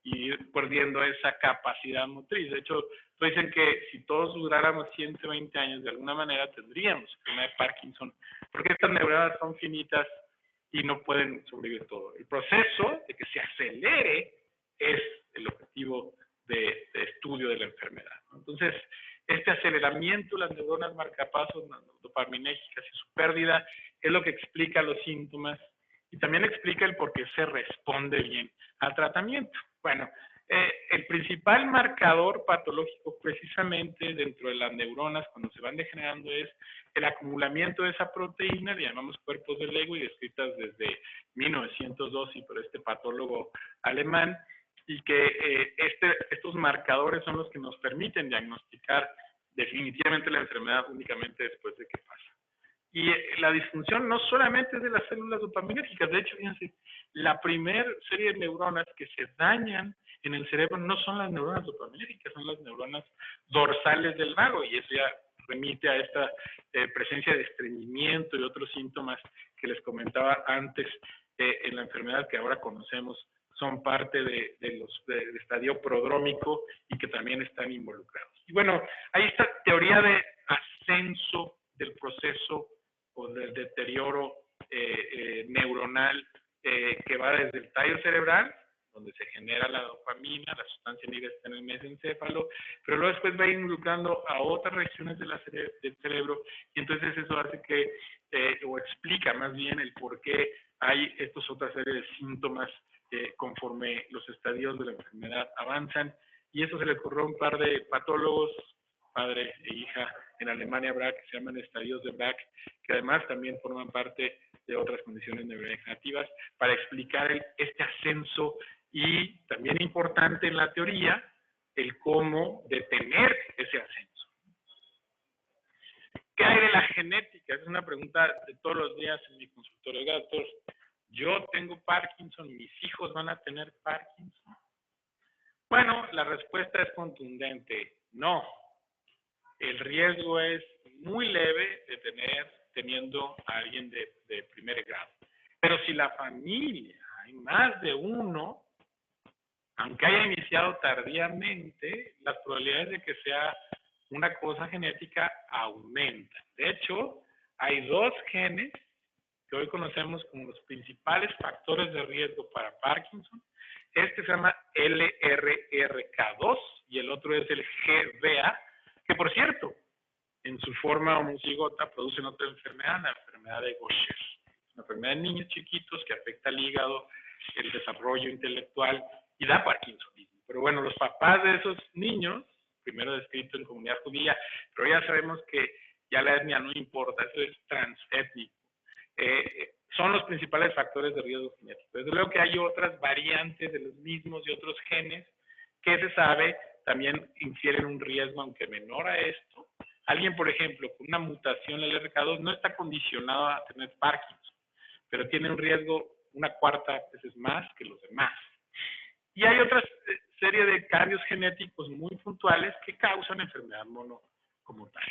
y ir perdiendo esa capacidad motriz. De hecho, dicen que si todos duráramos 120 años, de alguna manera tendríamos enfermedad de Parkinson, porque estas neuronas son finitas y no pueden sobrevivir todo. El proceso de que se acelere es el objetivo de estudio de la enfermedad, ¿no? Entonces, este aceleramiento de las neuronas marcapasos dopaminérgicas y su pérdida es lo que explica los síntomas, y también explica el por qué se responde bien al tratamiento. Bueno, el principal marcador patológico precisamente dentro de las neuronas cuando se van degenerando es el acumulamiento de esa proteína, le llamamos cuerpos de Lewy, descritas desde 1902 y por este patólogo alemán, y que estos marcadores son los que nos permiten diagnosticar definitivamente la enfermedad únicamente después de que pasa. Y la disfunción no solamente es de las células dopaminérgicas, de hecho, fíjense, la primera serie de neuronas que se dañan en el cerebro no son las neuronas dopaminérgicas, son las neuronas dorsales del vago, y eso ya remite a esta presencia de estreñimiento y otros síntomas que les comentaba antes en la enfermedad que ahora conocemos son parte del estadio prodrómico y que también están involucrados. Y bueno, hay esta teoría de ascenso del proceso o del deterioro neuronal que va desde el tallo cerebral, donde se genera la dopamina, la sustancia libre está en el mesencéfalo, pero luego después va involucrando a otras regiones del cerebro, y entonces eso hace que, o explica más bien el por qué hay estas otras series de síntomas conforme los estadios de la enfermedad avanzan. Y eso se le ocurrió a un par de patólogos, padre e hija, en Alemania, Braak, que se llaman estadios de Braak, que además también forman parte de otras condiciones neurodegenerativas, para explicar este ascenso y también importante en la teoría, el cómo detener ese ascenso. ¿Qué hay de la genética? Es una pregunta de todos los días en mi consultorio. Oiga, doctor, yo tengo Parkinson, mis hijos van a tener Parkinson. Bueno, la respuesta es contundente, no. El riesgo es muy leve de teniendo a alguien de primer grado. Pero si la familia, hay más de uno, aunque haya iniciado tardíamente, las probabilidades de que sea una cosa genética aumentan. De hecho, hay 2 genes que hoy conocemos como los principales factores de riesgo para Parkinson. Este se llama LRRK2 y el otro es el GBA, que por cierto, en su forma homocigota producen otra enfermedad, la enfermedad de Gaucher. Una enfermedad de niños chiquitos que afecta al hígado, el desarrollo intelectual y da parkinsonismo. Pero bueno, los papás de esos niños, primero descrito en comunidad judía, pero ya sabemos que ya la etnia no importa, eso es transétnico. Son los principales factores de riesgo genético. Desde luego que hay otras variantes de los mismos y otros genes que se sabe también infieren un riesgo, aunque menor a esto. Alguien, por ejemplo, con una mutación en el LRK2 no está condicionado a tener Parkinson, pero tiene un riesgo una cuarta veces más que los demás. Y hay otra serie de cambios genéticos muy puntuales que causan enfermedad mono como tal.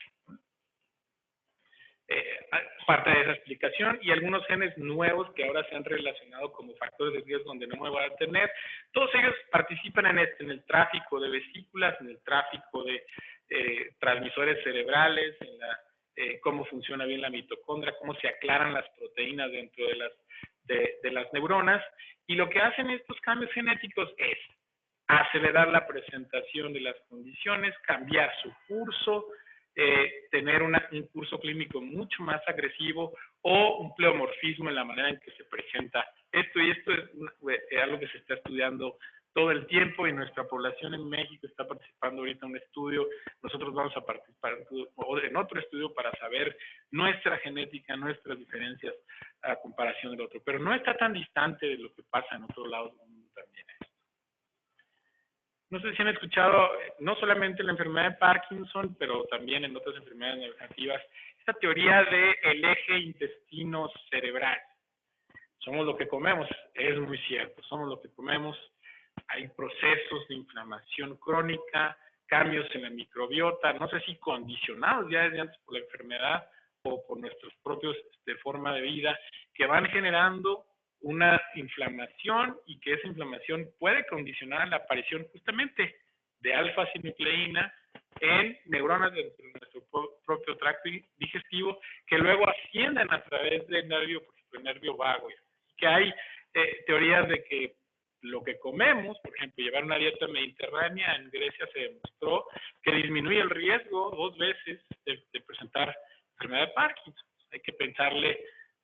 Parte de esa explicación y algunos genes nuevos que ahora se han relacionado como factores de riesgo donde no me voy a tener, todos ellos participan en el tráfico de vesículas, en el tráfico de transmisores cerebrales, en cómo funciona bien la mitocondria, cómo se aclaran las proteínas dentro de las neuronas, y lo que hacen estos cambios genéticos es acelerar la presentación de las condiciones, cambiar su curso, tener un curso clínico mucho más agresivo o un pleomorfismo en la manera en que se presenta esto. Y esto es algo que se está estudiando todo el tiempo y nuestra población en México está participando ahorita en un estudio. Nosotros vamos a participar en otro estudio para saber nuestra genética, nuestras diferencias a comparación del otro. Pero no está tan distante de lo que pasa en otros lados del mundo también. No sé si han escuchado, no solamente la enfermedad de Parkinson, pero también en otras enfermedades neurodegenerativas, esta teoría del eje intestino cerebral. Somos lo que comemos, es muy cierto, somos lo que comemos. Hay procesos de inflamación crónica, cambios en la microbiota, no sé si condicionados ya desde antes por la enfermedad o por nuestros propios forma de vida, que van generando una inflamación y que esa inflamación puede condicionar la aparición justamente de alfa-sinucleína en neuronas de nuestro propio tracto digestivo que luego ascienden a través del nervio, por ejemplo, el nervio vago. Que hay teorías de que lo que comemos, por ejemplo, llevar una dieta mediterránea en Grecia se demostró que disminuye el riesgo 2 veces de presentar enfermedad de Parkinson. Hay que pensarle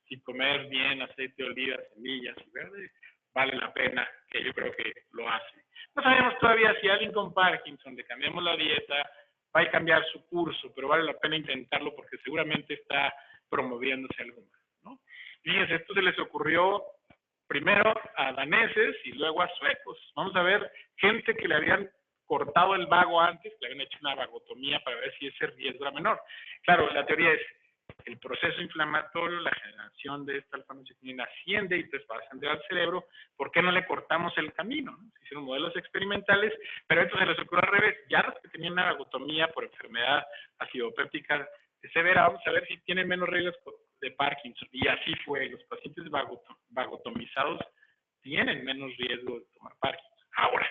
si comer bien aceite de oliva, semillas y verde vale la pena, que yo creo que lo hace. No sabemos todavía si alguien con Parkinson le cambiamos la dieta, va a cambiar su curso, pero vale la pena intentarlo porque seguramente está promoviéndose algo más, ¿no? Fíjense, esto se les ocurrió primero a daneses y luego a suecos. Vamos a ver gente que le habían cortado el vago antes, le habían hecho una vagotomía para ver si ese riesgo era menor. Claro, la teoría es el proceso inflamatorio, la generación de esta alfa-sinucleína asciende y entonces va a ascender al cerebro. ¿Por qué no le cortamos el camino? ¿No? Se hicieron modelos experimentales, pero esto se les ocurrió al revés. Ya los que tenían una vagotomía por enfermedad acidopéptica severa, vamos a ver si tienen menos riesgos de Parkinson. Y así fue. Los pacientes vagotomizados tienen menos riesgo de tomar Parkinson. Ahora,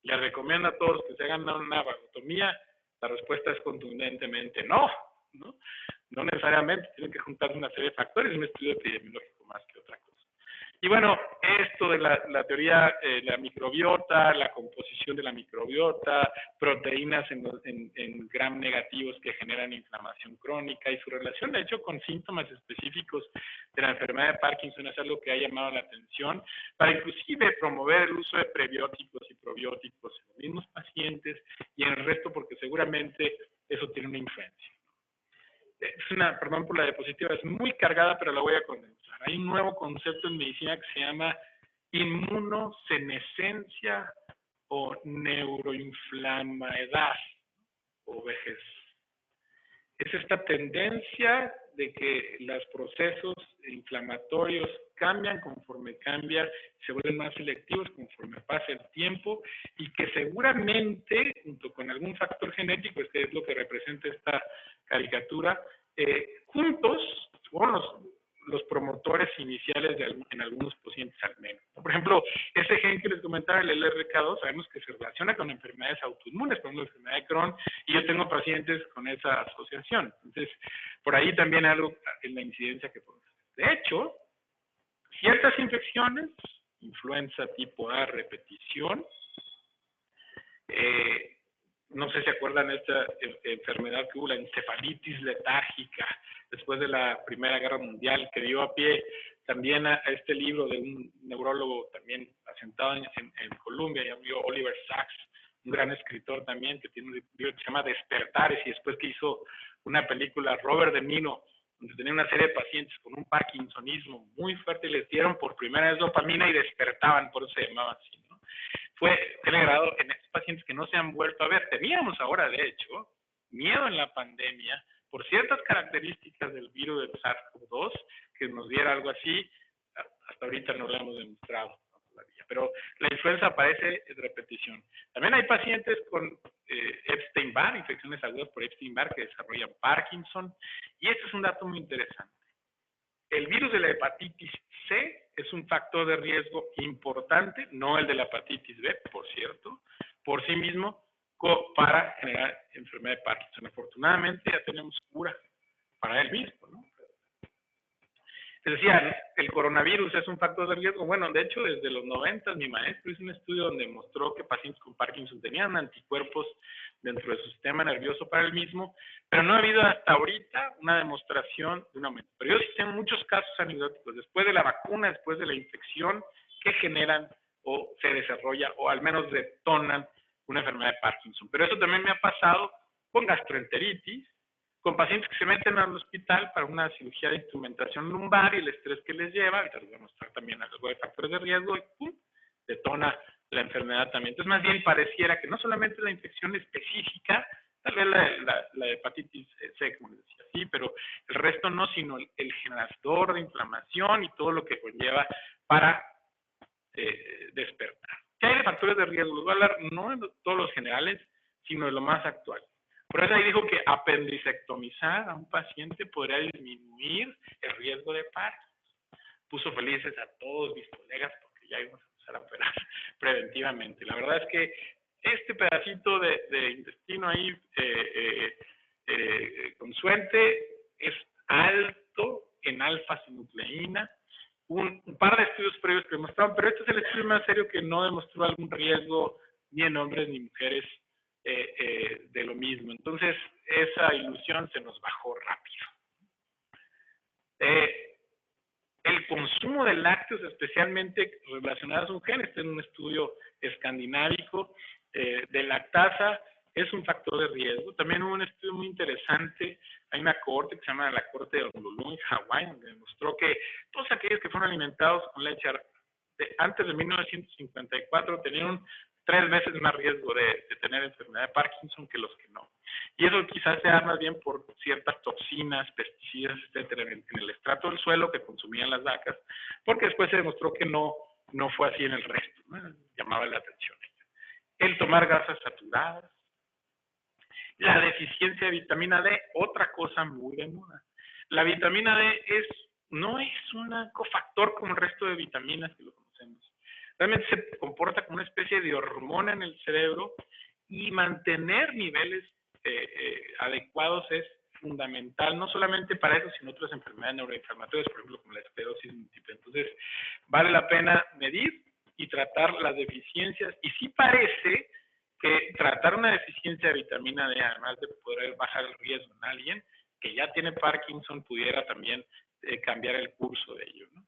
les recomiendo a todos que se hagan una vagotomía. La respuesta es contundentemente no. No necesariamente, tienen que juntar una serie de factores, un estudio epidemiológico más que otra cosa. Y bueno, esto de la teoría de la microbiota, la composición de la microbiota, proteínas en gram negativos que generan inflamación crónica y su relación, de hecho, con síntomas específicos de la enfermedad de Parkinson es algo que ha llamado la atención para inclusive promover el uso de prebióticos y probióticos en los mismos pacientes y en el resto porque seguramente eso tiene una influencia. Es una, perdón por la diapositiva, es muy cargada, pero la voy a condensar. Hay un nuevo concepto en medicina que se llama inmunosenescencia o neuroinflamedad o vejez. Es esta tendencia de que los procesos inflamatorios cambian conforme cambia, se vuelven más selectivos conforme pasa el tiempo y que seguramente, junto con algún factor genético, este es lo que representa esta caricatura, juntos fueron los promotores iniciales en algunos pacientes al menos. Por ejemplo, ese gen que les comentaba, el LRK2, sabemos que se relaciona con enfermedades autoinmunes, por ejemplo, la enfermedad de Crohn, y yo tengo pacientes con esa asociación. Entonces, por ahí también algo en la incidencia que podemos hacer. De hecho, ciertas infecciones, influenza tipo A, repetición, no sé si acuerdan esta enfermedad que hubo, la encefalitis letárgica, después de la Primera Guerra Mundial, que dio a pie también a este libro de un neurólogo también asentado en Colombia, llamado Oliver Sacks, un gran escritor también, que tiene un libro que se llama Despertares, y después que hizo una película, Robert De Niro, donde tenía una serie de pacientes con un parkinsonismo muy fuerte, y les dieron por primera vez dopamina y despertaban, por eso se llamaba así, ¿no? Fue generado en estos pacientes que no se han vuelto a ver. Teníamos ahora, de hecho, miedo en la pandemia por ciertas características del virus del SARS-CoV-2 que nos diera algo así. Hasta ahorita no lo hemos demostrado todavía, pero la influenza aparece en repetición. También hay pacientes con Epstein-Barr, infecciones agudas por Epstein-Barr que desarrollan Parkinson, y este es un dato muy interesante. El virus de la hepatitis C es un factor de riesgo importante, no el de la hepatitis B, por cierto, por sí mismo, para generar enfermedad de Parkinson. Afortunadamente ya tenemos cura para él mismo, ¿no? Les decía, el coronavirus es un factor de riesgo. Bueno, de hecho, desde los 90 mi maestro hizo un estudio donde mostró que pacientes con Parkinson tenían anticuerpos dentro de su sistema nervioso para el mismo, pero no ha habido hasta ahorita una demostración de un aumento. Pero yo sí tengo muchos casos anecdóticos, después de la vacuna, después de la infección, que generan o se desarrolla o al menos detonan una enfermedad de Parkinson. Pero eso también me ha pasado con gastroenteritis, con pacientes que se meten al hospital para una cirugía de instrumentación lumbar y el estrés que les lleva, ahorita les voy a mostrar también algo de factores de riesgo, y ¡pum!, detona la enfermedad también. Entonces, más bien pareciera que no solamente la infección específica, tal vez la hepatitis C, como les decía, sí, pero el resto no, sino el generador de inflamación y todo lo que conlleva para despertar. ¿Qué hay de factores de riesgo? Les voy a hablar no de todos los generales, sino de lo más actual. Por eso ahí dijo que apendicectomizar a un paciente podría disminuir el riesgo de Parkinson. Puso felices a todos mis colegas porque ya íbamos a empezar a operar preventivamente. La verdad es que este pedacito de intestino ahí con suerte es alto en alfa-sinucleína. Un par de estudios previos que demostraron, pero este es el estudio más serio que no demostró algún riesgo ni en hombres ni mujeres de lo mismo. Entonces, esa ilusión se nos bajó rápido. El consumo de lácteos, especialmente relacionados a un gen, este es un estudio escandinávico de lactasa, es un factor de riesgo. También hubo un estudio muy interesante, hay una corte que se llama la corte de Honolulu en Hawái, donde demostró que todos aquellos que fueron alimentados con leche antes de 1954 tenían 3 veces más riesgo de tener enfermedad de Parkinson que los que no. Y eso quizás sea más bien por ciertas toxinas, pesticidas, etcétera, en el estrato del suelo que consumían las vacas, porque después se demostró que no fue así en el resto, ¿no? Llamaba la atención. El tomar grasas saturadas, la deficiencia de vitamina D, otra cosa muy de moda. La vitamina D no es un cofactor como el resto de vitaminas que lo conocemos. Realmente se comporta como una especie de hormona en el cerebro y mantener niveles adecuados es fundamental, no solamente para eso, sino otras enfermedades neuroinflamatorias, por ejemplo, como la esclerosis múltiple. Entonces, vale la pena medir y tratar las deficiencias. Y sí parece que tratar una deficiencia de vitamina D, además de poder bajar el riesgo en alguien que ya tiene Parkinson, pudiera también cambiar el curso de ello, ¿no?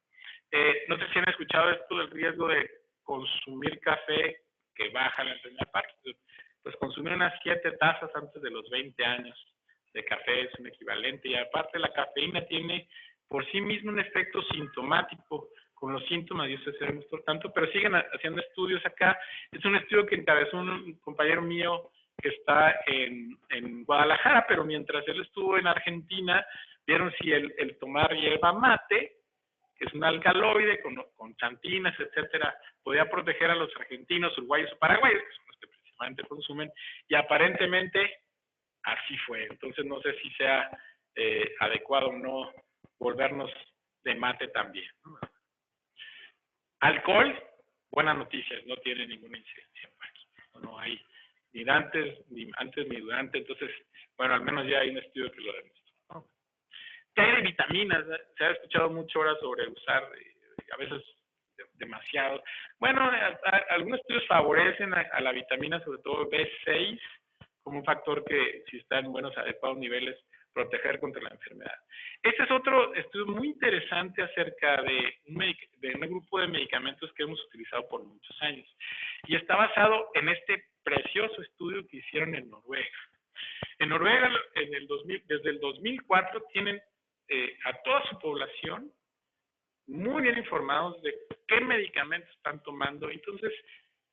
No sé si han escuchado esto del riesgo de consumir café que baja la enfermedad de Parkinson. Pues consumir unas 7 tazas antes de los 20 años de café es un equivalente, y aparte la cafeína tiene por sí mismo un efecto sintomático con los síntomas, y eso es por tanto, pero siguen haciendo estudios acá. Es un estudio que encabezó un compañero mío que está en Guadalajara, pero mientras él estuvo en Argentina, vieron si el tomar hierba mate, que es un alcaloide con xantinas, etcétera, podía proteger a los argentinos, uruguayos o paraguayos, que son los que principalmente consumen, y aparentemente así fue. Entonces no sé si sea adecuado o no volvernos de mate también, ¿no? Alcohol, buenas noticias, no tiene ninguna incidencia en Parkinson, no hay ni antes ni durante, entonces, bueno, al menos ya hay un estudio que lo demuestra, ¿no? ¿Qué hay de vitaminas? Se ha escuchado mucho ahora sobre usar, a veces demasiado. Bueno, algunos estudios favorecen a la vitamina, sobre todo B6, como un factor que, si está en buenos, adecuados niveles, proteger contra la enfermedad. Este es otro estudio muy interesante acerca de un grupo de medicamentos que hemos utilizado por muchos años. Y está basado en este precioso estudio que hicieron en Noruega. En Noruega, desde el 2004, tienen a toda su población muy bien informados de qué medicamentos están tomando. Entonces,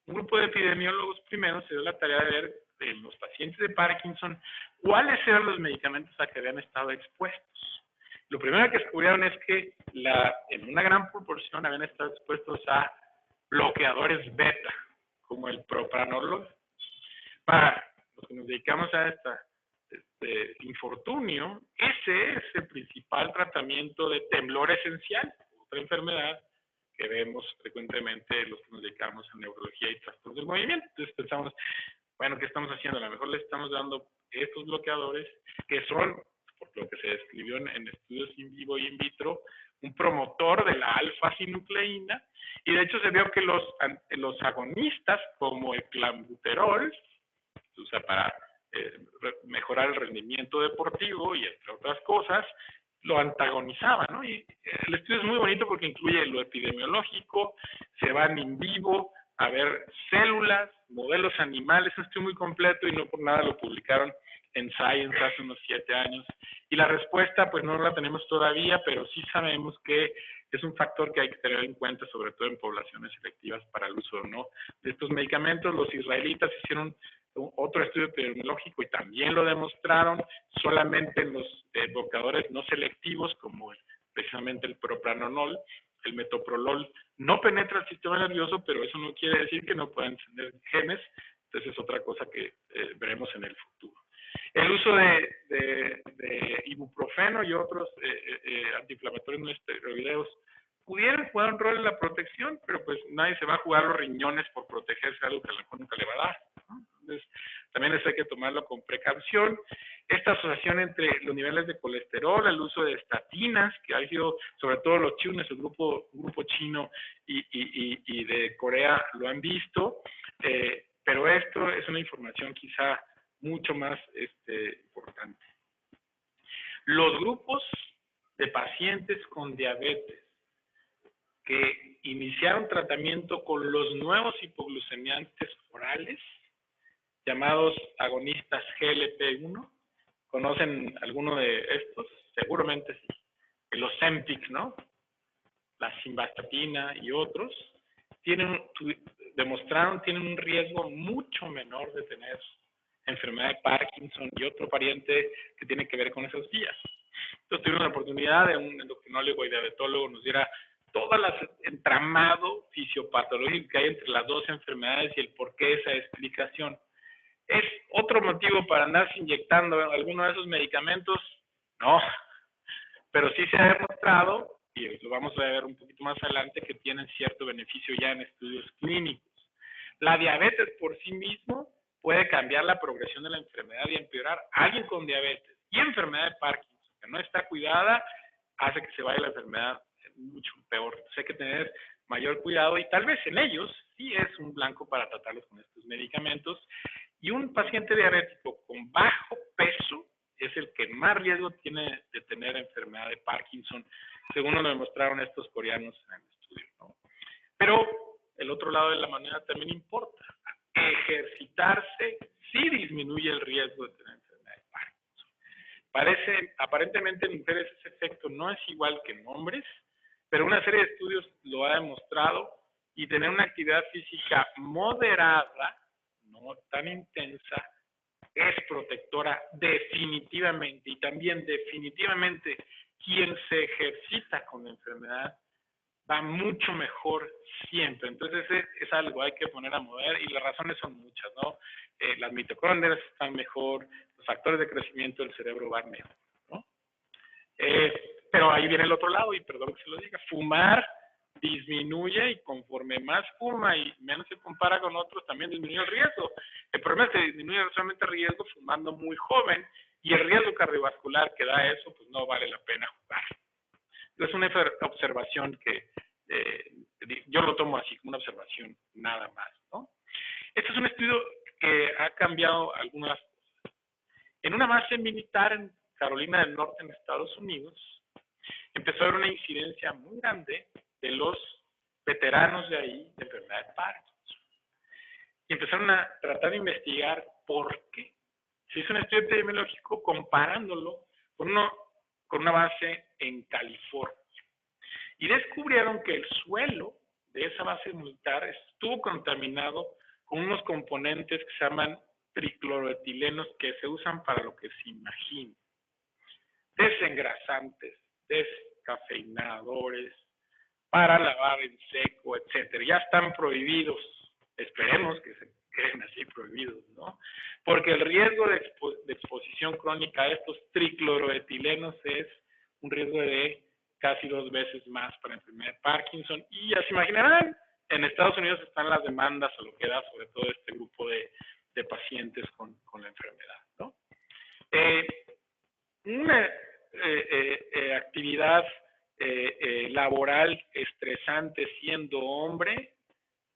un grupo de epidemiólogos primero se dio la tarea de ver en los pacientes de Parkinson cuáles eran los medicamentos a que habían estado expuestos. Lo primero que descubrieron es que en una gran proporción habían estado expuestos a bloqueadores beta, como el propranolol. Para los que nos dedicamos a este infortunio, ese es el principal tratamiento de temblor esencial, otra enfermedad que vemos frecuentemente los que nos dedicamos a neurología y trastornos del movimiento. Entonces pensamos, bueno, ¿qué estamos haciendo? A lo mejor le estamos dando estos bloqueadores que son, por lo que se describió en estudios in vivo y in vitro, un promotor de la alfa-sinucleína, y de hecho se vio que los agonistas, como el clenbuterol, se usa para mejorar el rendimiento deportivo y entre otras cosas, lo antagonizaban, ¿no? Y el estudio es muy bonito porque incluye lo epidemiológico, se van in vivo a ver células, modelos animales, es un estudio muy completo y no por nada lo publicaron en Science hace unos 7 años. Y la respuesta, pues no la tenemos todavía, pero sí sabemos que es un factor que hay que tener en cuenta, sobre todo en poblaciones selectivas para el uso o no de estos medicamentos. Los israelitas hicieron otro estudio epidemiológico y también lo demostraron solamente en los bloqueadores no selectivos, como precisamente el propranolol. El metoprolol no penetra el sistema nervioso, pero eso no quiere decir que no puedan encender genes. Entonces es otra cosa que veremos en el futuro. El uso de ibuprofeno y otros antiinflamatorios no esteroideos pudieran jugar un rol en la protección, pero pues nadie se va a jugar los riñones por protegerse de algo que a lo mejor nunca le va a dar, ¿no? Entonces, también eso hay que tomarlo con precaución. Esta asociación entre los niveles de colesterol, el uso de estatinas, que ha sido, sobre todo los chinos, el grupo chino y de Corea lo han visto, pero esto es una información quizá mucho más importante. Los grupos de pacientes con diabetes que iniciaron tratamiento con los nuevos hipoglucemiantes orales, llamados agonistas GLP-1, ¿conocen alguno de estos? Seguramente sí. El Ozempic, ¿no? La simvastatina y otros, demostraron tienen un riesgo mucho menor de tener enfermedad de Parkinson y otro pariente que tiene que ver con esas vías. Entonces tuvimos la oportunidad de un endocrinólogo y diabetólogo nos diera todo el entramado fisiopatológico que hay entre las dos enfermedades y el porqué de esa explicación. ¿Es otro motivo para andarse inyectando alguno de esos medicamentos? No, pero sí se ha demostrado, y lo vamos a ver un poquito más adelante, que tienen cierto beneficio ya en estudios clínicos. La diabetes por sí mismo puede cambiar la progresión de la enfermedad y empeorar a alguien con diabetes y enfermedad de Parkinson, que no está cuidada, hace que se vaya la enfermedad mucho peor. Entonces hay que tener mayor cuidado y tal vez en ellos sí es un blanco para tratarlos con estos medicamentos. Y un paciente diabético con bajo peso es el que más riesgo tiene de tener enfermedad de Parkinson, según nos lo demostraron estos coreanos en el estudio, ¿no? Pero el otro lado de la moneda también importa. Ejercitarse sí disminuye el riesgo de tener enfermedad de Parkinson. Aparentemente en mujeres ese efecto no es igual que en hombres, pero una serie de estudios lo ha demostrado y tener una actividad física moderada, no tan intensa, es protectora definitivamente. Y también definitivamente quien se ejercita con la enfermedad va mucho mejor siempre. Entonces es algo hay que poner a mover y las razones son muchas, ¿no? Las mitocondrias están mejor, los factores de crecimiento del cerebro van mejor, ¿no? Pero ahí viene el otro lado, y perdón que se lo diga, fumar disminuye, y conforme más fuma y menos se compara con otros, también disminuye el riesgo. El problema es que disminuye solamente el riesgo fumando muy joven, y el riesgo cardiovascular que da eso, pues no vale la pena jugar. Es una observación que yo lo tomo así, como una observación nada más, ¿no? Este es un estudio que ha cambiado algunas cosas. En una base militar en Carolina del Norte, en Estados Unidos, empezó a haber una incidencia muy grande de los veteranos de ahí de enfermedad de Parkinson. Y empezaron a tratar de investigar por qué. Se hizo un estudio epidemiológico comparándolo con una base en California. Y descubrieron que el suelo de esa base militar estuvo contaminado con unos componentes que se llaman tricloroetilenos, que se usan para lo que se imagina. Desengrasantes, descafeinadores, para lavar en seco, etcétera. Ya están prohibidos. Esperemos que se queden así prohibidos, ¿no? Porque el riesgo de exposición crónica a estos tricloroetilenos es un riesgo de casi 2 veces más para enfermedad de Parkinson. Y ya se imaginarán, en Estados Unidos están las demandas a lo que da sobre todo este grupo de pacientes con la enfermedad, ¿no? Una actividad laboral estresante siendo hombre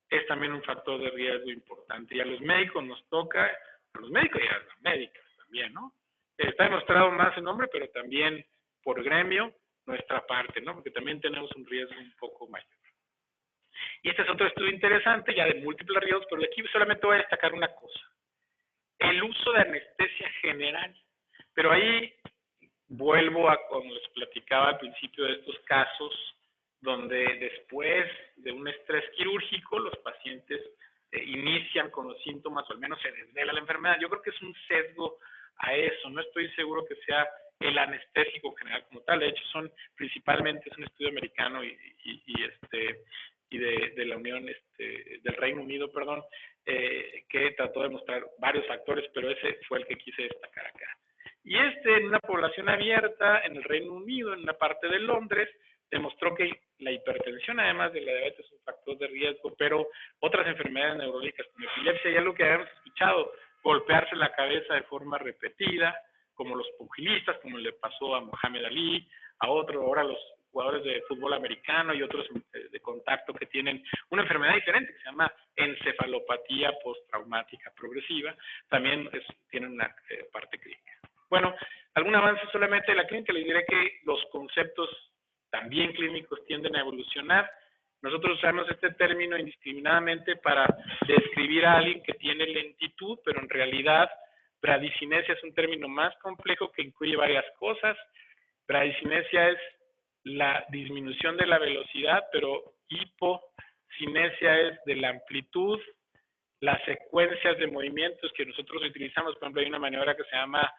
es también un factor de riesgo importante. Y a los médicos nos toca, a los médicos y a las médicas también, ¿no? Está demostrado más en hombre, pero también por gremio, nuestra parte, ¿no? Porque también tenemos un riesgo un poco mayor. Y este es otro estudio interesante, ya de múltiples riesgos, pero aquí solamente voy a destacar una cosa. El uso de anestesia general. Pero ahí vuelvo a como les platicaba al principio de estos casos, donde después de un estrés quirúrgico los pacientes inician con los síntomas, o al menos se desvela la enfermedad. Yo creo que es un sesgo a eso. No estoy seguro que sea el anestésico general como tal. De hecho, principalmente es un estudio americano y de la Unión, del Reino Unido, perdón, que trató de mostrar varios factores, pero ese fue el que quise destacar acá. Y en una población abierta en el Reino Unido, en una parte de Londres, demostró que la hipertensión, además de la diabetes, es un factor de riesgo, pero otras enfermedades neurológicas como epilepsia y algo que habíamos escuchado, golpearse la cabeza de forma repetida, como los pugilistas, como le pasó a Mohamed Ali, a otros, ahora los jugadores de fútbol americano y otros de contacto que tienen una enfermedad diferente que se llama encefalopatía postraumática progresiva, también tienen una parte clínica. Bueno, algún avance solamente de la clínica. Les diré que los conceptos también clínicos tienden a evolucionar. Nosotros usamos este término indiscriminadamente para describir a alguien que tiene lentitud, pero en realidad bradicinesia es un término más complejo que incluye varias cosas. Bradicinesia es la disminución de la velocidad, pero hipocinesia es de la amplitud, las secuencias de movimientos que nosotros utilizamos. Por ejemplo, hay una maniobra que se llama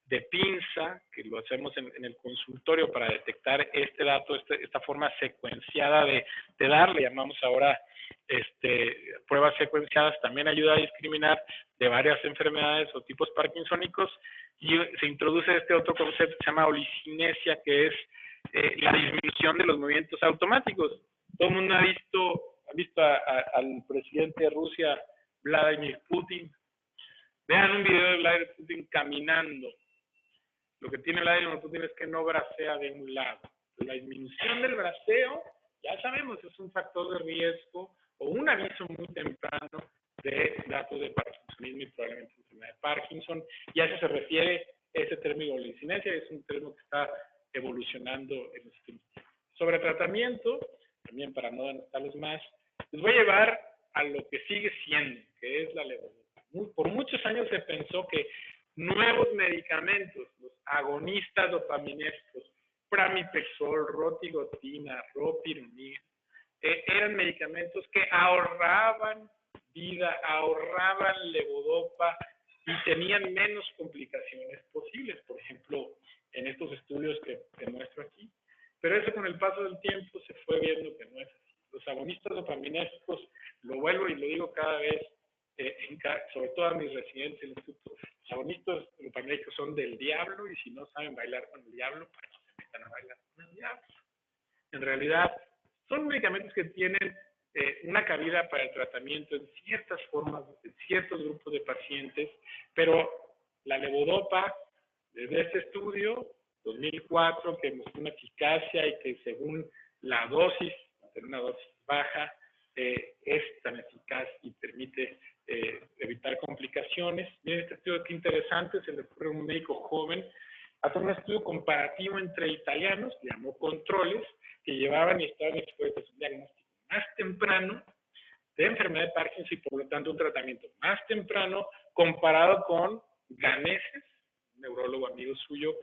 de pinza, que lo hacemos en el consultorio para detectar este dato, esta forma secuenciada de dar, le llamamos ahora pruebas secuenciadas, también ayuda a discriminar de varias enfermedades o tipos parkinsónicos, y se introduce este otro concepto que se llama olicinesia, que es la disminución de los movimientos automáticos. Todo el mundo ha visto al presidente de Rusia, Vladimir Putin. Vean un video de Vladimir Putin caminando. Lo que tiene la L-norbutina es que no bracea de un lado. La disminución del braceo, ya sabemos, es un factor de riesgo o un aviso muy temprano de datos de parkinsonismo y probablemente enfermedad de Parkinson. Y a eso se refiere ese término de la incidencia, es un término que está evolucionando en los últimos tiempos. Sobre tratamiento, también para no anotarlos más, les voy a llevar a lo que sigue siendo, que es la levodopa. Por muchos años se pensó que nuevos medicamentos, los agonistas dopaminérgicos, pramipexol, rotigotina, ropinirole, eran medicamentos que ahorraban vida, ahorraban levodopa y tenían menos complicaciones posibles, por ejemplo, en estos estudios que muestro aquí. Pero eso con el paso del tiempo se fue viendo que no es así. Los agonistas dopaminérgicos, lo vuelvo y lo digo cada vez, sobre todo a mis residentes en el instituto, los agonistas dopaminérgicos son del diablo y si no saben bailar con el diablo, pues no se metan a bailar con el diablo. En realidad, son medicamentos que tienen una cabida para el tratamiento en ciertas formas, en ciertos grupos de pacientes, pero la levodopa, desde este estudio, 2004, que mostró una eficacia y que según la dosis, una dosis baja, es tan eficaz y permite evitar complicaciones. Miren este estudio que interesante, se le ocurre a un médico joven, hacer un estudio comparativo entre italianos, llamó controles, que llevaban y estaban expuestos a un diagnóstico más temprano de enfermedad de Parkinson y por lo tanto un tratamiento más temprano comparado con ganeses, un neurólogo amigo suyo,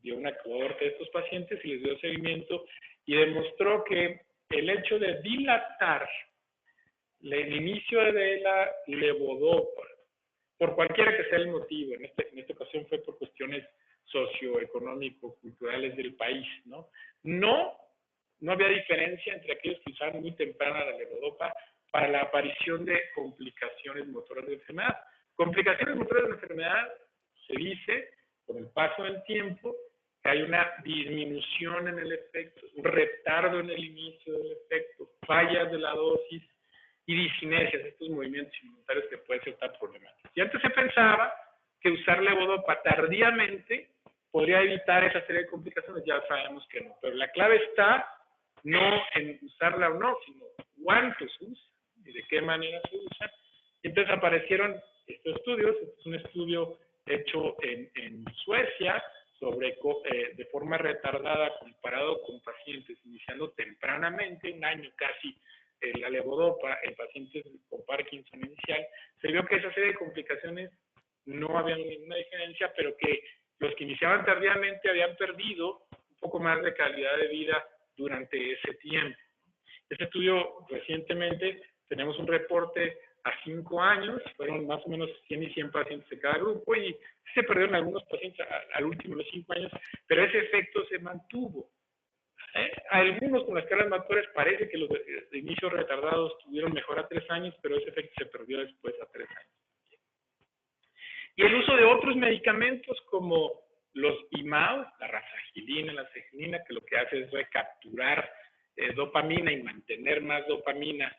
dio una cohorte de estos pacientes y les dio seguimiento y demostró que el hecho de dilatar el inicio de la levodopa, por cualquiera que sea el motivo, en esta ocasión fue por cuestiones socioeconómico-culturales del país, ¿no? No había diferencia entre aquellos que usaban muy temprana la levodopa para la aparición de complicaciones motoras de enfermedad. Complicaciones motoras de la enfermedad se dice, con el paso del tiempo, que hay una disminución en el efecto, un retardo en el inicio del efecto, fallas de la dosis y disinesias, estos movimientos involuntarios que pueden ser tan problemáticos. Y antes se pensaba que usar levodopa tardíamente podría evitar esa serie de complicaciones, ya sabemos que no, pero la clave está no en usarla o no, sino cuánto se usa y de qué manera se usa. Y entonces aparecieron estos estudios, este es un estudio hecho en Suecia, de forma retardada comparado con pacientes iniciando tempranamente, un año casi, la levodopa en pacientes con Parkinson inicial, se vio que esa serie de complicaciones no había ninguna diferencia, pero que los que iniciaban tardíamente habían perdido un poco más de calidad de vida durante ese tiempo. Este estudio recientemente, tenemos un reporte a 5 años, fueron más o menos 100 y 100 pacientes de cada grupo y se perdieron algunos pacientes al último de los 5 años, pero ese efecto se mantuvo. Algunos con las escalas motores parece que los de inicio retardados tuvieron mejor a 3 años, pero ese efecto se perdió después a 3 años. Y el uso de otros medicamentos como los IMAO, la rasagilina, la ceginina, que lo que hace es recapturar dopamina y mantener más dopamina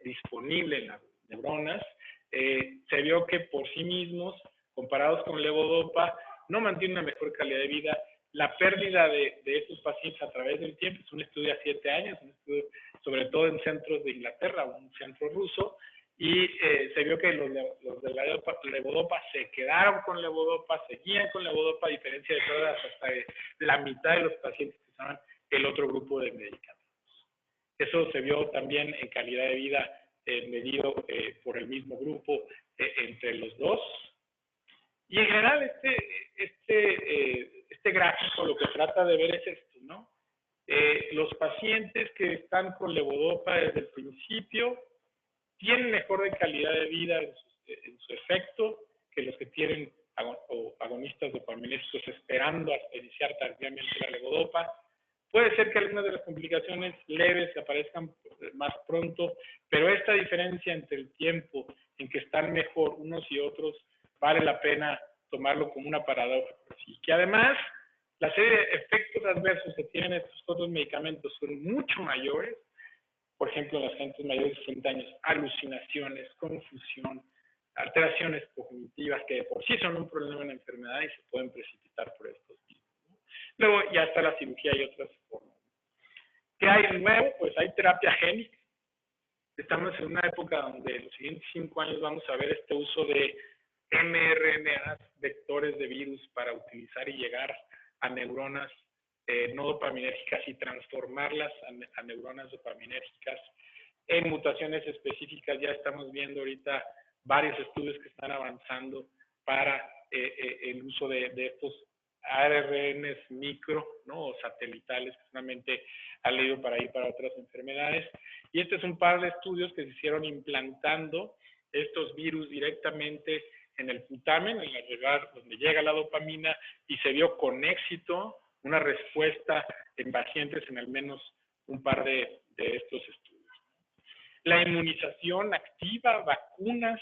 disponible en las neuronas, se vio que por sí mismos, comparados con levodopa, no mantienen una mejor calidad de vida. La pérdida de estos pacientes a través del tiempo, es un estudio a 7 años, un estudio sobre todo en centros de Inglaterra, un centro ruso, y se vio que los de la levodopa se quedaron con levodopa, seguían con levodopa, a diferencia de todas, hasta la mitad de los pacientes que usaban el otro grupo de medicamentos. Eso se vio también en calidad de vida medido por el mismo grupo entre los dos. Y en general este gráfico lo que trata de ver es esto, ¿no? Los pacientes que están con levodopa desde el principio tienen mejor de calidad de vida en su efecto que los que tienen agonistas dopaminérgicos esperando hasta iniciar tardíamente la levodopa. Puede ser que algunas de las complicaciones leves aparezcan más pronto, pero esta diferencia entre el tiempo en que están mejor unos y otros vale la pena tomarlo como una paradoja. Y que además la serie de efectos adversos que tienen estos otros medicamentos son mucho mayores. Por ejemplo, en las gentes mayores de 60 años, alucinaciones, confusión, alteraciones cognitivas que de por sí son un problema en la enfermedad y se pueden precipitar por estos virus, ¿no? Luego ya está la cirugía y otras formas. ¿Qué hay de nuevo? Pues hay terapia génica. Estamos en una época donde en los siguientes 5 años vamos a ver este uso de mRNA, vectores de virus, para utilizar y llegar a neuronas no dopaminérgicas y transformarlas a neuronas dopaminérgicas. En mutaciones específicas ya estamos viendo ahorita varios estudios que están avanzando para el uso de estos ARNs micro, ¿no? O satelitales, que solamente han leído para ir para otras enfermedades. Y este es un par de estudios que se hicieron implantando estos virus directamente en el putamen, en el lugar donde llega la dopamina, y se vio con éxito una respuesta en pacientes en al menos un par de estos estudios. La inmunización activa, vacunas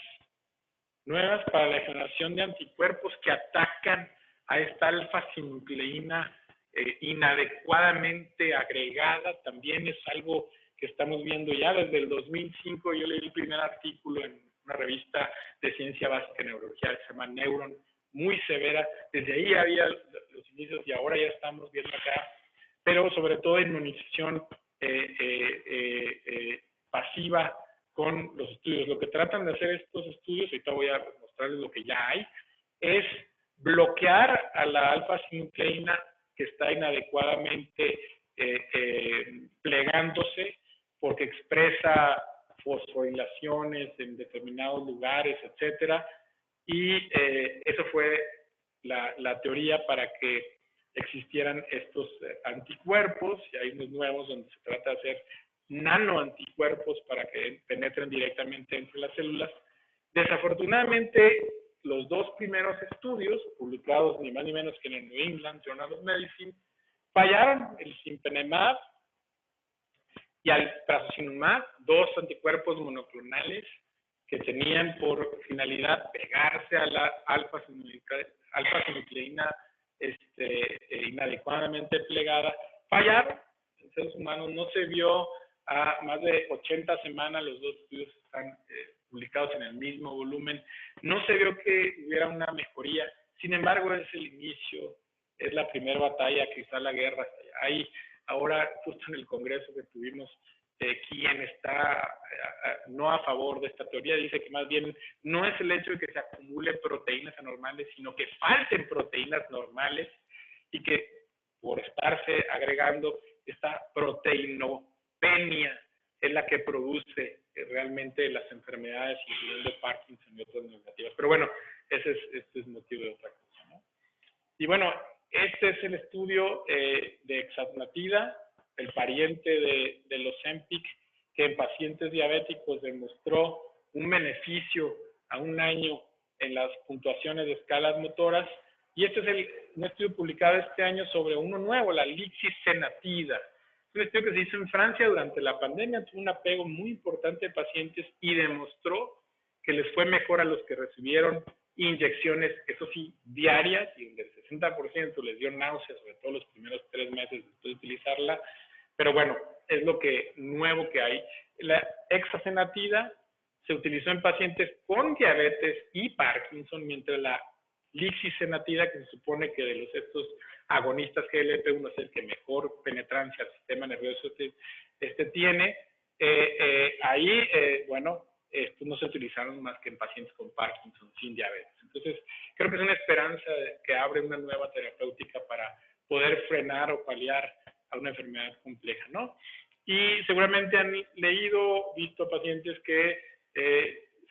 nuevas para la generación de anticuerpos que atacan a esta alfa-sinucleína inadecuadamente agregada, también es algo que estamos viendo ya desde el 2005. Yo leí el primer artículo en una revista de ciencia básica en neurología que se llama Neuron, muy severa. Desde ahí había los inicios y ahora ya estamos viendo acá, pero sobre todo inmunización pasiva con los estudios. Lo que tratan de hacer estos estudios, ahorita voy a mostrarles lo que ya hay, es bloquear a la alfa-sinucleína que está inadecuadamente plegándose porque expresa fosforilaciones en determinados lugares, etcétera. Y eso fue la teoría para que existieran estos anticuerpos, y hay unos nuevos donde se trata de hacer nanoanticuerpos para que penetren directamente entre las células. Desafortunadamente, los dos primeros estudios, publicados ni más ni menos que en el New England Journal of Medicine, fallaron. El Cinpenemab y el Trastuzumab, dos anticuerpos monoclonales que tenían por finalidad pegarse a la alfa-sinucleína inadecuadamente plegada, fallaron. En seres humanos no se vio a más de 80 semanas, los dos estudios están publicados en el mismo volumen, no se vio que hubiera una mejoría. Sin embargo, es el inicio, es la primera batalla que está la guerra. Hay ahora, justo en el congreso que tuvimos, quien está no a favor de esta teoría, dice que más bien no es el hecho de que se acumule proteínas anormales, sino que falten proteínas normales y que por estarse agregando esta proteinopenia es la que produce realmente las enfermedades, incluyendo Parkinson y otras negativas. Pero bueno, este es motivo de otra cosa, ¿no? Y bueno, este es el estudio de Exatlatida, el pariente de los Ozempic, que en pacientes diabéticos demostró un beneficio a un año en las puntuaciones de escalas motoras. Y este es un estudio publicado este año sobre uno nuevo, la lixisenatida. Es un estudio que se hizo en Francia durante la pandemia, tuvo un apego muy importante de pacientes y demostró que les fue mejor a los que recibieron inyecciones, eso sí, diarias, y el 60% les dio náuseas, sobre todo los primeros 3 meses después de utilizarla. Pero bueno, es lo nuevo que hay. La hexasenatida se utilizó en pacientes con diabetes y Parkinson, mientras la lixisenatida, que se supone que de estos agonistas GLP-1 es el que mejor penetrancia al sistema nervioso tiene, bueno, estos no se utilizaron más que en pacientes con Parkinson sin diabetes. Entonces, creo que es una esperanza que abre una nueva terapéutica para poder frenar o paliar a una enfermedad compleja, ¿no? Y seguramente han leído, visto pacientes que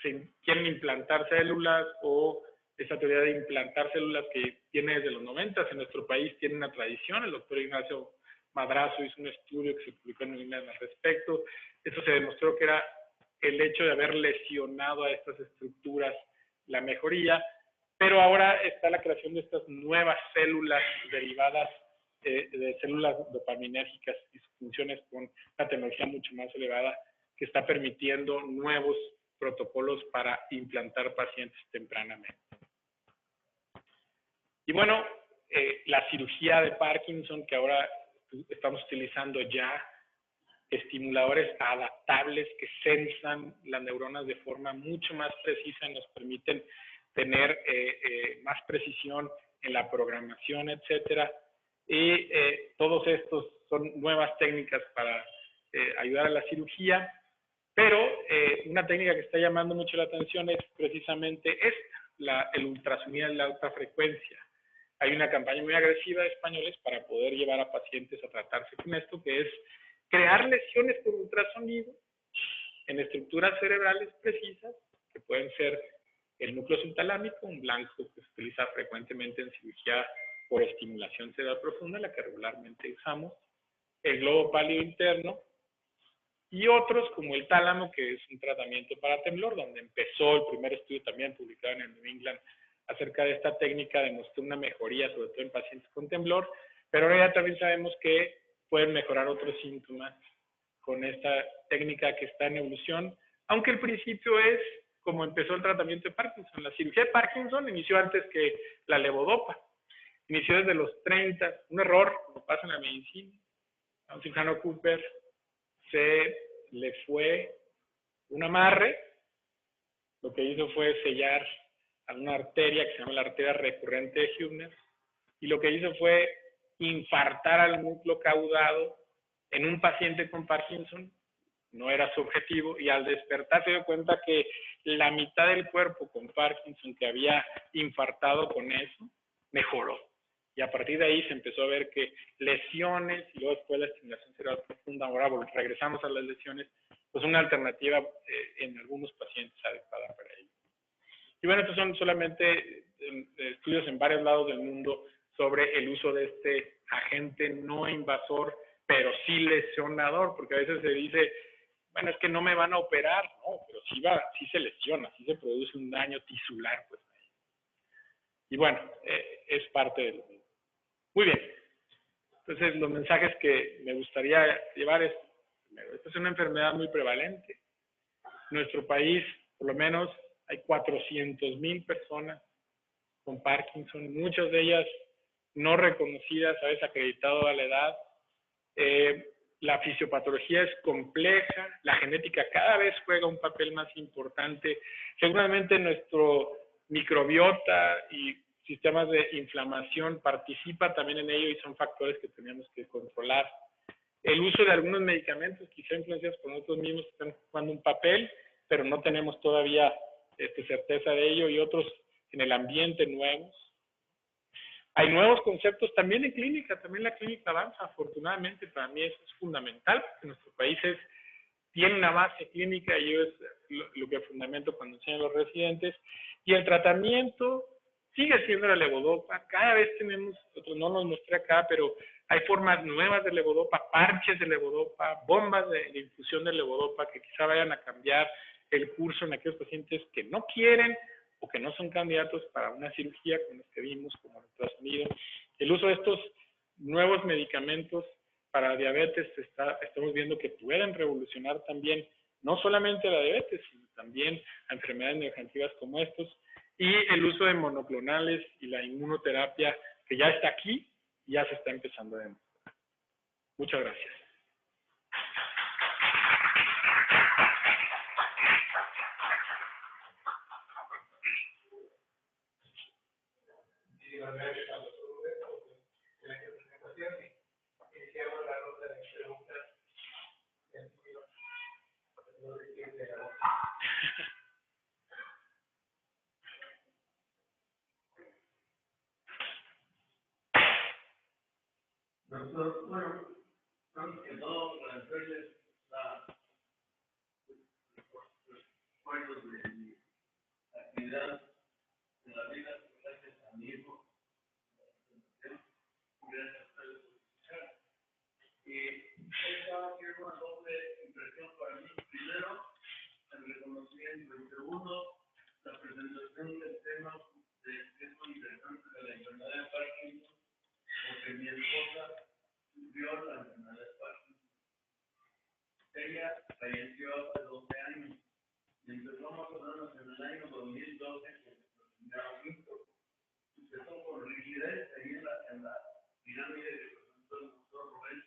se quieren implantar células, o esa teoría de implantar células que tiene desde los 90 en nuestro país, tiene una tradición. El doctor Ignacio Madrazo hizo un estudio que se publicó en Inglaterra al respecto. Eso se demostró que era el hecho de haber lesionado a estas estructuras la mejoría, pero ahora está la creación de estas nuevas células derivadas de células dopaminérgicas y sus funciones con una tecnología mucho más elevada que está permitiendo nuevos protocolos para implantar pacientes tempranamente. Y bueno, la cirugía de Parkinson que ahora estamos utilizando ya estimuladores adaptables que sensan las neuronas de forma mucho más precisa y nos permiten tener más precisión en la programación, etcétera. Y todos estos son nuevas técnicas para ayudar a la cirugía, pero una técnica que está llamando mucho la atención es precisamente esta, el ultrasonido de la alta frecuencia. Hay una campaña muy agresiva de españoles para poder llevar a pacientes a tratarse con esto, que es crear lesiones por ultrasonido en estructuras cerebrales precisas, que pueden ser el núcleo subtalámico, un blanco que se utiliza frecuentemente en cirugía por estimulación cerebral profunda, la que regularmente usamos, el globo pálido interno, y otros como el tálamo, que es un tratamiento para temblor, donde empezó el primer estudio también publicado en el New England acerca de esta técnica, demostró una mejoría, sobre todo en pacientes con temblor, pero ahora ya también sabemos que pueden mejorar otros síntomas con esta técnica que está en evolución, aunque el principio es como empezó el tratamiento de Parkinson. La cirugía de Parkinson inició antes que la levodopa, inició desde los 30, un error, como pasa en la medicina. A un cirujano Cooper se le fue un amarre, lo que hizo fue sellar a una arteria que se llama la arteria recurrente de Hübner, y lo que hizo fue infartar al núcleo caudado en un paciente con Parkinson. No era su objetivo, y al despertar se dio cuenta que la mitad del cuerpo con Parkinson que había infartado con eso, mejoró. Y a partir de ahí se empezó a ver que lesiones, y luego después la estimulación cerebral profunda, ahora regresamos a las lesiones, pues una alternativa en algunos pacientes adecuada para ello. Y bueno, estos son solamente estudios en varios lados del mundo sobre el uso de este agente no invasor, pero sí lesionador, porque a veces se dice, bueno, es que no me van a operar, no, pero sí se lesiona, sí se produce un daño tisular, pues. Y bueno, es parte de lo mismo. Muy bien. Entonces, los mensajes que me gustaría llevar es, primero, esta es una enfermedad muy prevalente. En nuestro país, por lo menos, hay 400,000 personas con Parkinson, muchas de ellas no reconocidas, a veces acreditado a la edad. La fisiopatología es compleja, la genética cada vez juega un papel más importante. Seguramente nuestro microbiota y sistemas de inflamación participa también en ello y son factores que tenemos que controlar. El uso de algunos medicamentos, quizá influenciados por nosotros mismos, están jugando un papel, pero no tenemos todavía certeza de ello, y otros en el ambiente nuevos. Hay nuevos conceptos también en clínica, también la clínica avanza, afortunadamente. Para mí eso es fundamental, porque nuestro país tiene una base clínica y es lo que fundamento cuando enseño a los residentes. Y el tratamiento sigue siendo la levodopa. Cada vez tenemos, nosotros no nos mostré acá, pero hay formas nuevas de levodopa, parches de levodopa, bombas de infusión de levodopa que quizá vayan a cambiar el curso en aquellos pacientes que no quieren o que no son candidatos para una cirugía, como los que vimos, como el ultrasonido. El uso de estos nuevos medicamentos para la diabetes estamos viendo que pueden revolucionar también no solamente la diabetes, sino también a enfermedades neurodegenerativas como estos, y el uso de monoclonales y la inmunoterapia, que ya está aquí y ya se está empezando a demostrar. Muchas gracias. Iniciamos la ronda de preguntas. Doctor, bueno, antes que todo, agradecerles los esfuerzos de mi actividad en la vida, gracias a mi hijo, gracias a ustedes por escuchar. Y esta ha sido una doble impresión para mí. Primero, el reconocimiento, y segundo, la presentación del tema que es muy interesante de la enfermedad de Parkinson, porque mi esposa sufrió la enfermedad de Parkinson. Ella falleció hace 12 años y empezó más o menos en el año 2012, que lo tenía visto. Empezó con rigidez ahí en la pirámide que presentó el doctor Robert.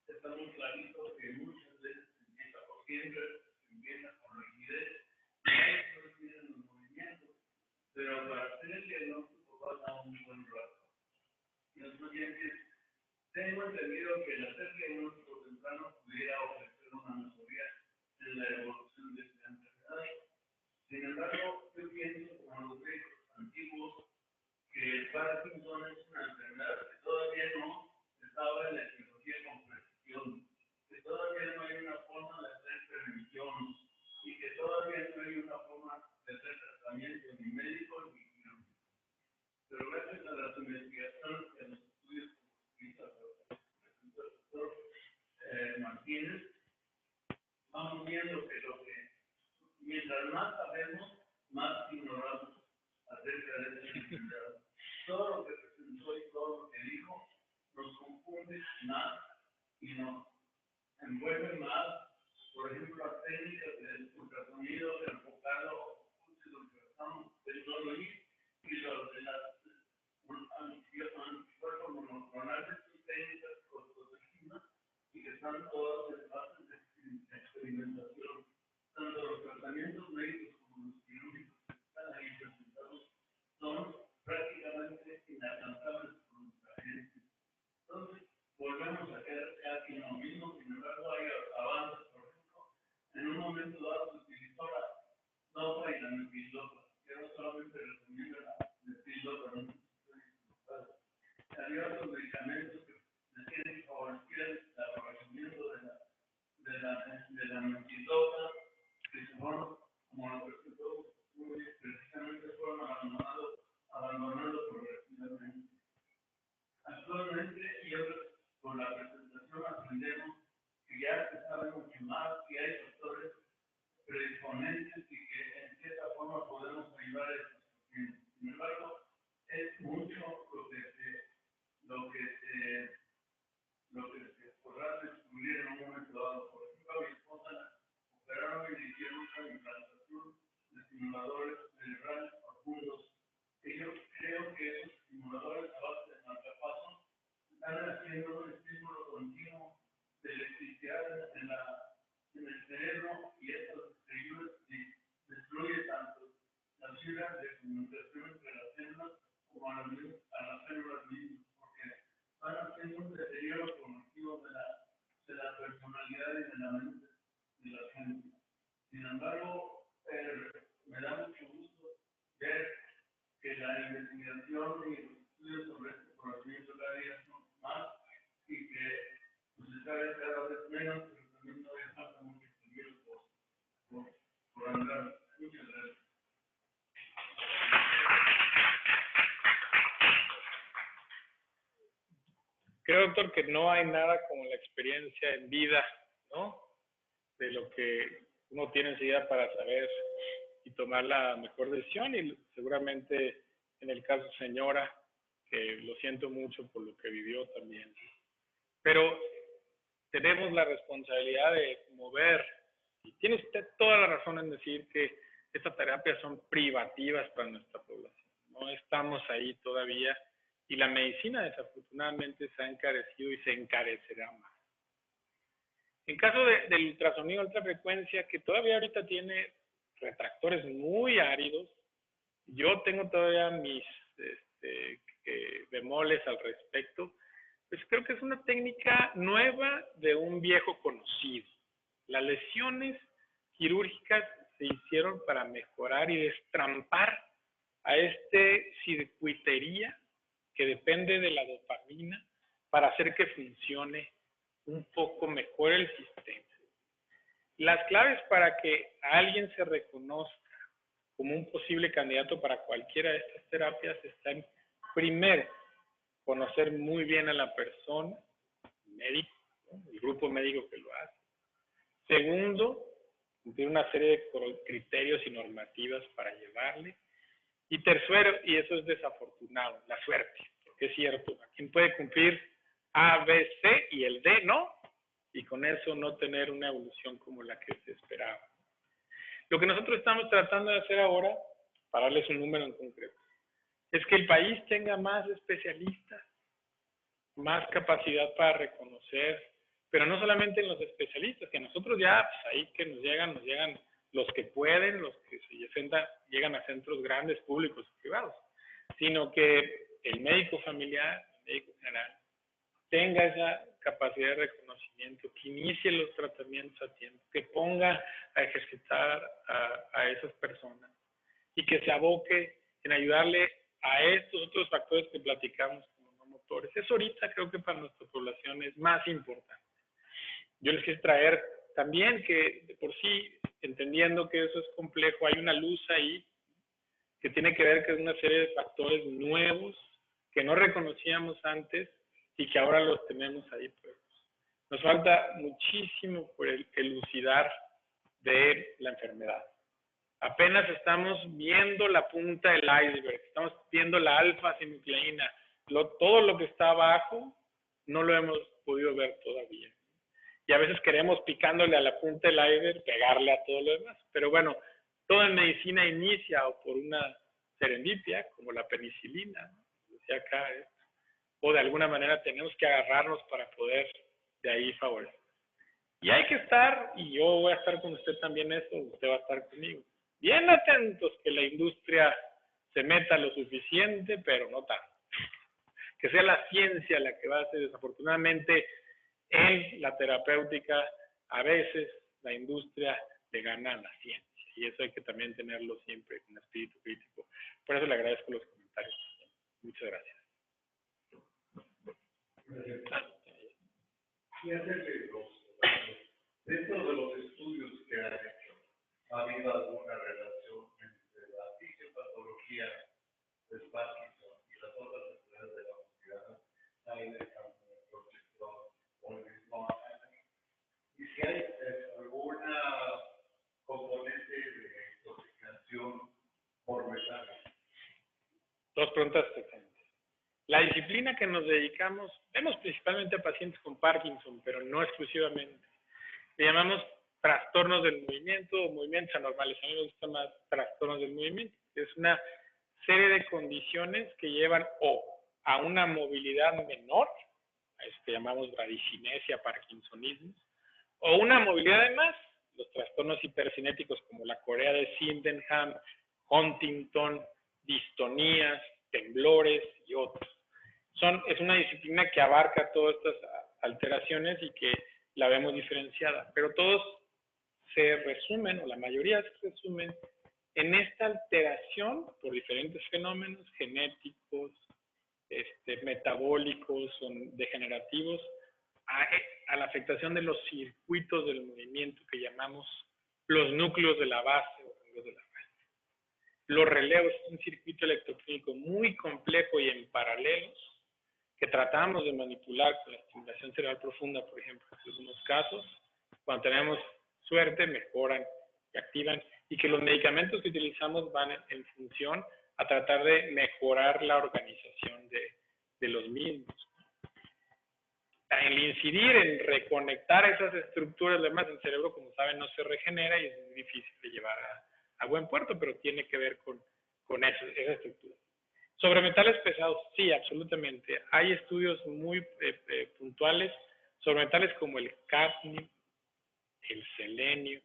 Está muy clarito que muchas de siempre empieza con rigidez, y ahí no tienen los movimientos, pero para hacer el diagnóstico pasa un buen rato. Y los pacientes, tengo entendido que el hacer diagnóstico temprano pudiera ofrecer una mejoría en la evolución de esta enfermedad. Sin embargo, yo pienso, como los médicos antiguos, que el Parkinson es una enfermedad que todavía no estaba en la etiología con precisión, que todavía no hay una forma de hacer prevención y que todavía no hay una forma de hacer tratamiento ni médico ni quirúrgico. Pero gracias a las investigaciones y a los estudios que presentó el doctor Martínez, vamos viendo que mientras más sabemos, más ignoramos acerca de esta enfermedad. Todo lo que presentó y todo lo que dijo nos confunde más y nos envuelve más. Por ejemplo, las técnicas de ultrasonido, de enfocado, de ultrasonido, y los de las anticuerpos monoclonales, son técnicas protegidas y que están todas en fase de experimentación. Tanto los tratamientos médicos como los quirúrgicos que están ahí presentados son prácticamente inalcanzables por nuestra gente. Entonces, volvemos a quedar casi en lo mismo, sin embargo, hay avances. Por ejemplo, en un momento dado se utilizó la dopa y la metildopa. Yo no solamente recomiendo la metildopa, no. Había otros medicamentos que decían que favorecían el aprovechamiento de la metildopa, que se fueron, como lo presentó muy bien, precisamente fueron abandonando progresivamente. Actualmente, y con la presentación aprendemos que ya se sabe mucho más, que hay factores predisponentes y que en cierta forma podemos ayudar a estos pacientes. Sin embargo, es mucho lo que se podrá descubrir en un momento dado. Por ejemplo, a mi esposa la operaron y le hicieron una implantación de estimuladores cerebrales profundos. Y yo creo que esos estimuladores a base de marcapaso están haciendo un estímulo continuo de electricidad en el cerebro, y esto destruye tanto las fibras de comunicación entre las células como a las células mismas, porque van haciendo un deterioro cognitivo de la personalidad y de la mente de la gente. Sin embargo, me da mucho gusto ver que la investigación y los estudios sobre este conocimiento cada día son más y que pues, se sabe cada vez menos, pero también todavía falta mucho estudio por andar. Muchas gracias. Creo, doctor, que no hay nada como la experiencia en vida, ¿no? De lo que uno tiene enseguida para saber y tomar la mejor decisión, y seguramente en el caso señora, que lo siento mucho por lo que vivió también. Pero tenemos la responsabilidad de mover, y tiene usted toda la razón en decir que estas terapias son privativas para nuestra población. No estamos ahí todavía, y la medicina desafortunadamente se ha encarecido y se encarecerá más. En caso del ultrasonido de alta frecuencia, que todavía ahorita tiene retractores muy áridos, yo tengo todavía mis bemoles al respecto, pues creo que es una técnica nueva de un viejo conocido. Las lesiones quirúrgicas se hicieron para mejorar y destrampar a circuitería que depende de la dopamina para hacer que funcione un poco mejor el sistema. Las claves para que alguien se reconozca como un posible candidato para cualquiera de estas terapias están, primero, conocer muy bien a la persona, el médico, ¿no? El grupo médico que lo hace. Segundo, cumplir una serie de criterios y normativas para llevarle. Y tercero, y eso es desafortunado, la suerte, porque es cierto, ¿quién puede cumplir A, B, C y el D no? Y con eso no tener una evolución como la que se esperaba. Lo que nosotros estamos tratando de hacer ahora, para darles un número en concreto, es que el país tenga más especialistas, más capacidad para reconocer pero no solamente en los especialistas, que a nosotros ya, pues ahí que nos llegan los que pueden, los que llegan a centros grandes, públicos y privados, sino que el médico familiar, el médico general, tenga esa capacidad de reconocimiento, que inicie los tratamientos a tiempo, que ponga a ejercitar a esas personas y que se aboque en ayudarle a estos otros factores que platicamos como no motores. Eso ahorita creo que para nuestra población es más importante. Yo les quise traer también que de por sí, entendiendo que eso es complejo, hay una luz ahí que tiene que ver con una serie de factores nuevos que no reconocíamos antes y que ahora los tenemos ahí. Pues. Nos falta muchísimo por elucidar de la enfermedad. Apenas estamos viendo la punta del iceberg, estamos viendo la alfa-sinucleína. Todo lo que está abajo no lo hemos podido ver todavía. Y a veces queremos, picándole a la punta del iceberg, pegarle a todo lo demás. Pero bueno, toda medicina inicia o por una serendipia, como la penicilina, ¿no? Decía acá, o de alguna manera tenemos que agarrarnos para poder de ahí favorecer. Y hay que estar, y yo voy a estar con usted también eso, usted va a estar conmigo, bien atentos que la industria se meta lo suficiente, pero no tanto. Que sea la ciencia la que va a hacer. Desafortunadamente, en la terapéutica, a veces la industria le gana a la ciencia. Y eso hay que también tenerlo siempre con espíritu crítico. Por eso le agradezco los comentarios. Muchas gracias. Fíjate que dentro de los estudios que han hecho, ha habido alguna relación entre la fisiopatología del Parkinson y las otras enfermedades de la obesidad, Alzheimer, Parkinson o el mismo Alzheimer. Y si hay alguna componente de intoxicación por metales. Dos preguntas exactamente. La disciplina que nos dedicamos, vemos principalmente a pacientes con Parkinson, pero no exclusivamente. Le llamamos trastornos del movimiento o movimientos anormales. A mí me gusta más trastornos del movimiento. Es una serie de condiciones que llevan o a una movilidad menor, a eso que llamamos bradicinesia, parkinsonismo, o una movilidad de más, los trastornos hipercinéticos como la corea de Sydenham, Huntington, distonías, temblores y otros. Es una disciplina que abarca todas estas alteraciones y que la vemos diferenciada, pero todos se resumen, o la mayoría se resumen, en esta alteración por diferentes fenómenos genéticos, metabólicos o degenerativos, a la afectación de los circuitos del movimiento que llamamos los núcleos de la base o núcleos de la base. Los relevos es un circuito electroquímico muy complejo y en paralelos que tratamos de manipular con la estimulación cerebral profunda, por ejemplo, en algunos casos. Cuando tenemos suerte, mejoran y activan, y que los medicamentos que utilizamos van en función a tratar de mejorar la organización de los mismos. El incidir en reconectar esas estructuras, además el cerebro, como saben, no se regenera y es muy difícil de llevar a buen puerto, pero tiene que ver con esa estructura. Sobre metales pesados, sí, absolutamente. Hay estudios muy puntuales sobre metales como el cadmio, el selenio,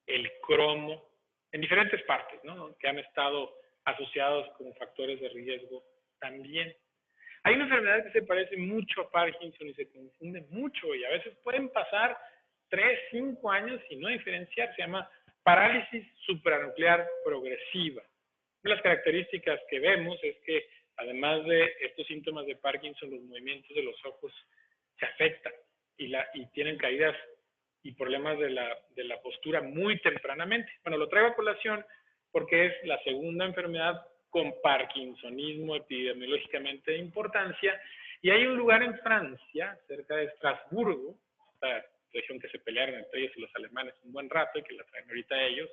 el cromo, en diferentes partes, ¿no? Que han estado asociados como factores de riesgo también. Hay una enfermedad que se parece mucho a Parkinson y se confunde mucho y a veces pueden pasar 3, 5 años y no diferenciar. Se llama parálisis supranuclear progresiva. Una de las características que vemos es que además de estos síntomas de Parkinson, los movimientos de los ojos se afectan y tienen caídas y problemas de la postura muy tempranamente. Bueno, lo traigo a colación porque es la segunda enfermedad con parkinsonismo epidemiológicamente de importancia, y hay un lugar en Francia, cerca de Estrasburgo, esta región que se pelearon entre ellos y los alemanes un buen rato y que la traen ahorita ellos,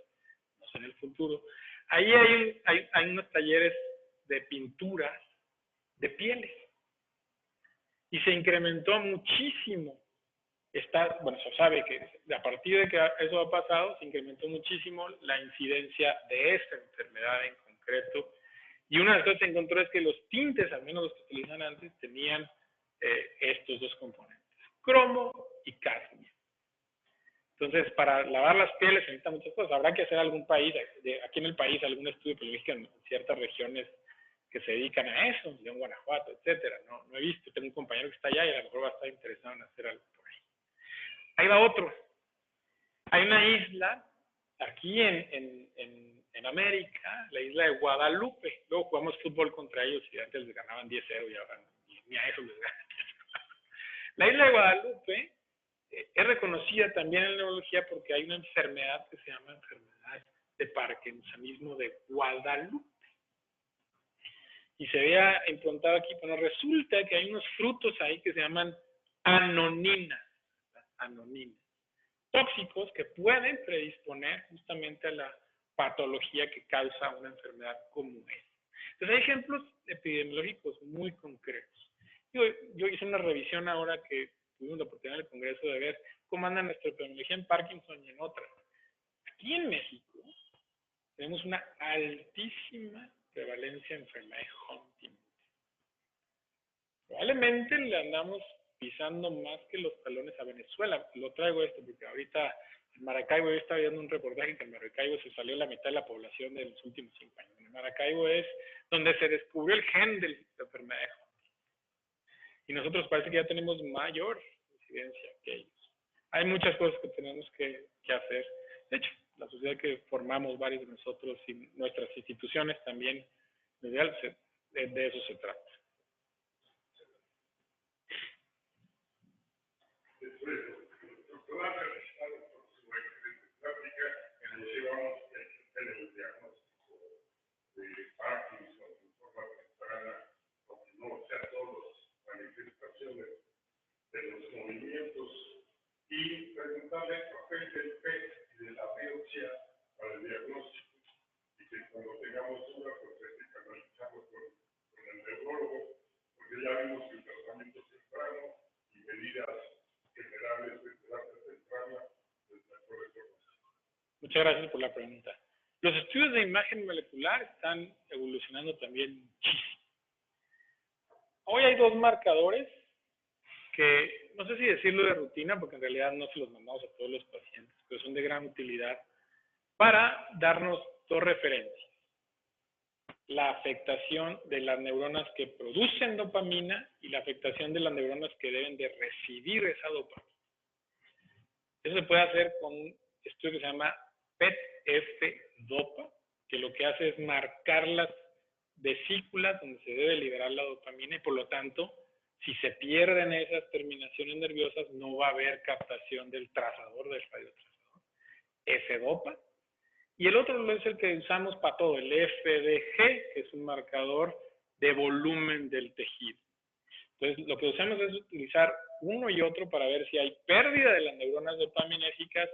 no sé en el futuro. Ahí hay unos talleres de pinturas de pieles y se incrementó muchísimo. Bueno, se sabe que a partir de que eso ha pasado, se incrementó muchísimo la incidencia de esta enfermedad en concreto. Y una de las cosas que se encontró es que los tintes, al menos los que utilizan antes, tenían estos dos componentes. cromo y cadmio. Entonces, para lavar las pieles se necesitan muchas cosas. Habrá que hacer algún país, aquí en el país, algún estudio epidemiológico en ciertas regiones que se dedican a eso, León, Guanajuato, etcétera. No he visto, tengo un compañero que está allá y a lo mejor va a estar interesado en hacer algo por ahí. Ahí va otro. Hay una isla aquí en América, la isla de Guadalupe. Luego jugamos fútbol contra ellos y antes les ganaban 10-0 y ahora ni a eso les ganan. La isla de Guadalupe es reconocida también en neurología porque hay una enfermedad que se llama enfermedad de parkinsonismo de Guadalupe. Y se había implantado aquí, pero resulta que hay unos frutos ahí que se llaman anoninas, tóxicos que pueden predisponer justamente a la patología que causa una enfermedad como esta. Entonces hay ejemplos epidemiológicos muy concretos. Yo hice una revisión ahora que tuvimos la oportunidad en el Congreso de ver cómo anda nuestra epidemiología en Parkinson y en otras. Aquí en México tenemos una altísima prevalencia de enfermedad de Huntington. Probablemente le andamos pisando más que los talones a Venezuela. Lo traigo esto porque ahorita en Maracaibo, yo estaba viendo un reportaje que en Maracaibo se salió la mitad de la población de los últimos 5 años. En Maracaibo es donde se descubrió el gen de la enfermedad de Huntington. Y nosotros parece que ya tenemos mayor incidencia que ellos. Hay muchas cosas que tenemos que hacer. De hecho, la sociedad que formamos varios de nosotros y nuestras instituciones también, de eso se trata. Doctor, realizado por su excelente práctica que nos llevamos a hacer el diagnóstico de Parkinson de forma temprana, aunque no sea todas las manifestaciones de los movimientos, y preguntarle el papel del PET y de la biopsia para el diagnóstico, y que cuando tengamos una, pues canalizamos con el neurólogo, porque ya vimos que el tratamiento temprano y medidas generales de terapia temprana es mejor retorno. Muchas gracias por la pregunta. Los estudios de imagen molecular están evolucionando también muchísimo. Hoy hay 2 marcadores que, no sé si decirlo de rutina, porque en realidad no se los mandamos a todos los pacientes, pero son de gran utilidad para darnos 2 referencias. La afectación de las neuronas que producen dopamina y la afectación de las neuronas que deben de recibir esa dopamina. Eso se puede hacer con un estudio que se llama PET-F-Dopa, que lo que hace es marcar las vesículas donde se debe liberar la dopamina y por lo tanto, si se pierden esas terminaciones nerviosas, no va a haber captación del trazador, del radiotrazador, F-Dopa. Y el otro es el que usamos para todo, el FDG, que es un marcador de volumen del tejido. Entonces, lo que usamos es utilizar uno y otro para ver si hay pérdida de las neuronas dopaminérgicas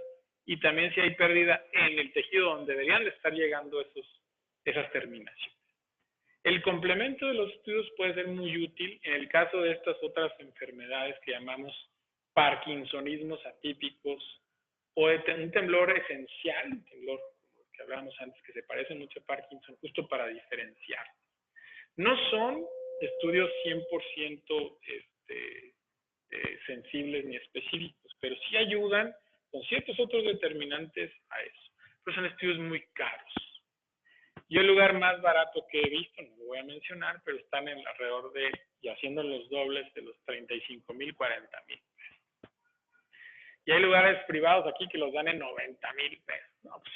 y también si hay pérdida en el tejido donde deberían de estar llegando esas terminaciones. El complemento de los estudios puede ser muy útil en el caso de estas otras enfermedades que llamamos parkinsonismos atípicos o de un temblor esencial, un temblor como el que hablábamos antes, que se parece mucho a Parkinson, justo para diferenciar. No son estudios 100% sensibles ni específicos, pero sí ayudan con ciertos otros determinantes a eso. Pero son estudios muy caros. Yo el lugar más barato que he visto, no lo voy a mencionar, pero están en alrededor de, y haciendo los dobles de los 35,000, 40,000 pesos. Y hay lugares privados aquí que los dan en 90,000 pesos. No, pues,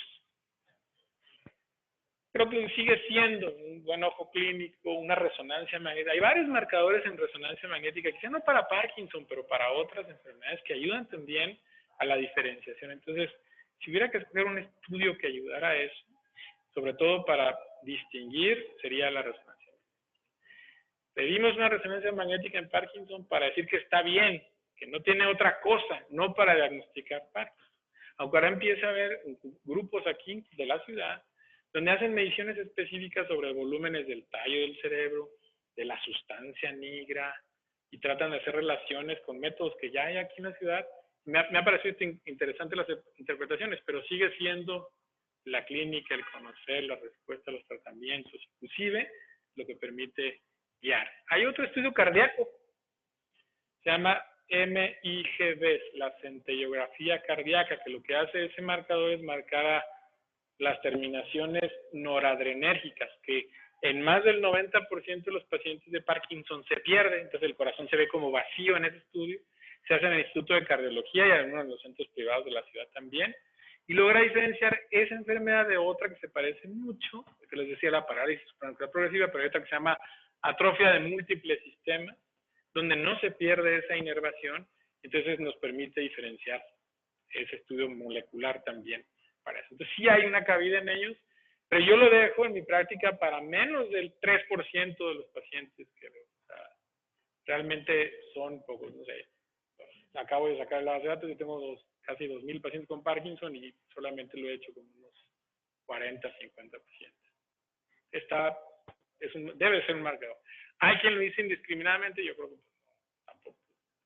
creo que sigue siendo un buen ojo clínico, una resonancia magnética. Hay varios marcadores en resonancia magnética, quizá no para Parkinson, pero para otras enfermedades que ayudan también a la diferenciación. Entonces, si hubiera que escoger un estudio que ayudara a eso, sobre todo para distinguir, sería la resonancia magnética. Pedimos una resonancia magnética en Parkinson para decir que está bien, que no tiene otra cosa, no para diagnosticar Parkinson. Aunque ahora empieza a haber grupos aquí de la ciudad donde hacen mediciones específicas sobre volúmenes del tallo del cerebro, de la sustancia negra, y tratan de hacer relaciones con métodos que ya hay aquí en la ciudad. Me ha parecido interesante las interpretaciones, pero sigue siendo la clínica, el conocer, la respuesta a los tratamientos, inclusive lo que permite guiar. Hay otro estudio cardíaco, se llama MIGBs, la centellografía cardíaca, que lo que hace ese marcador es marcar a las terminaciones noradrenérgicas, que en más del 90% de los pacientes de Parkinson se pierde, entonces el corazón se ve como vacío en ese estudio. Se hace en el Instituto de Cardiología y en algunos de los centros privados de la ciudad también, y logra diferenciar esa enfermedad de otra que se parece mucho, que les decía la parálisis progresiva, pero hay otra que se llama atrofia de múltiples sistemas, donde no se pierde esa inervación, entonces nos permite diferenciar ese estudio molecular también para eso. Entonces sí hay una cabida en ellos, pero yo lo dejo en mi práctica para menos del 3% de los pacientes que veo. O sea, realmente son pocos, no sé. Acabo de sacar la base de datos y tengo casi 2,000 pacientes con Parkinson y solamente lo he hecho con unos 40, 50 pacientes. Debe ser un marcador. Hay quien lo dice indiscriminadamente, yo creo que tampoco.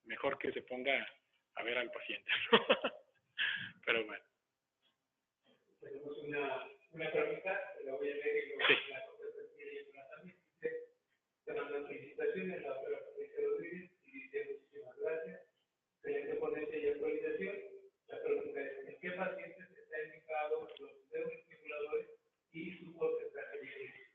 Mejor que se ponga a ver al paciente, ¿no? Pero bueno. Tenemos una pregunta, la voy a leer y luego Sí. la también. Te mandan felicitaciones, la doctora Patricia Rodríguez, y dice muchísimas gracias. Excelente ponencia y actualización. La pregunta es, ¿en qué pacientes está indicado los neuroestimuladores y su porcentaje de eficiencia?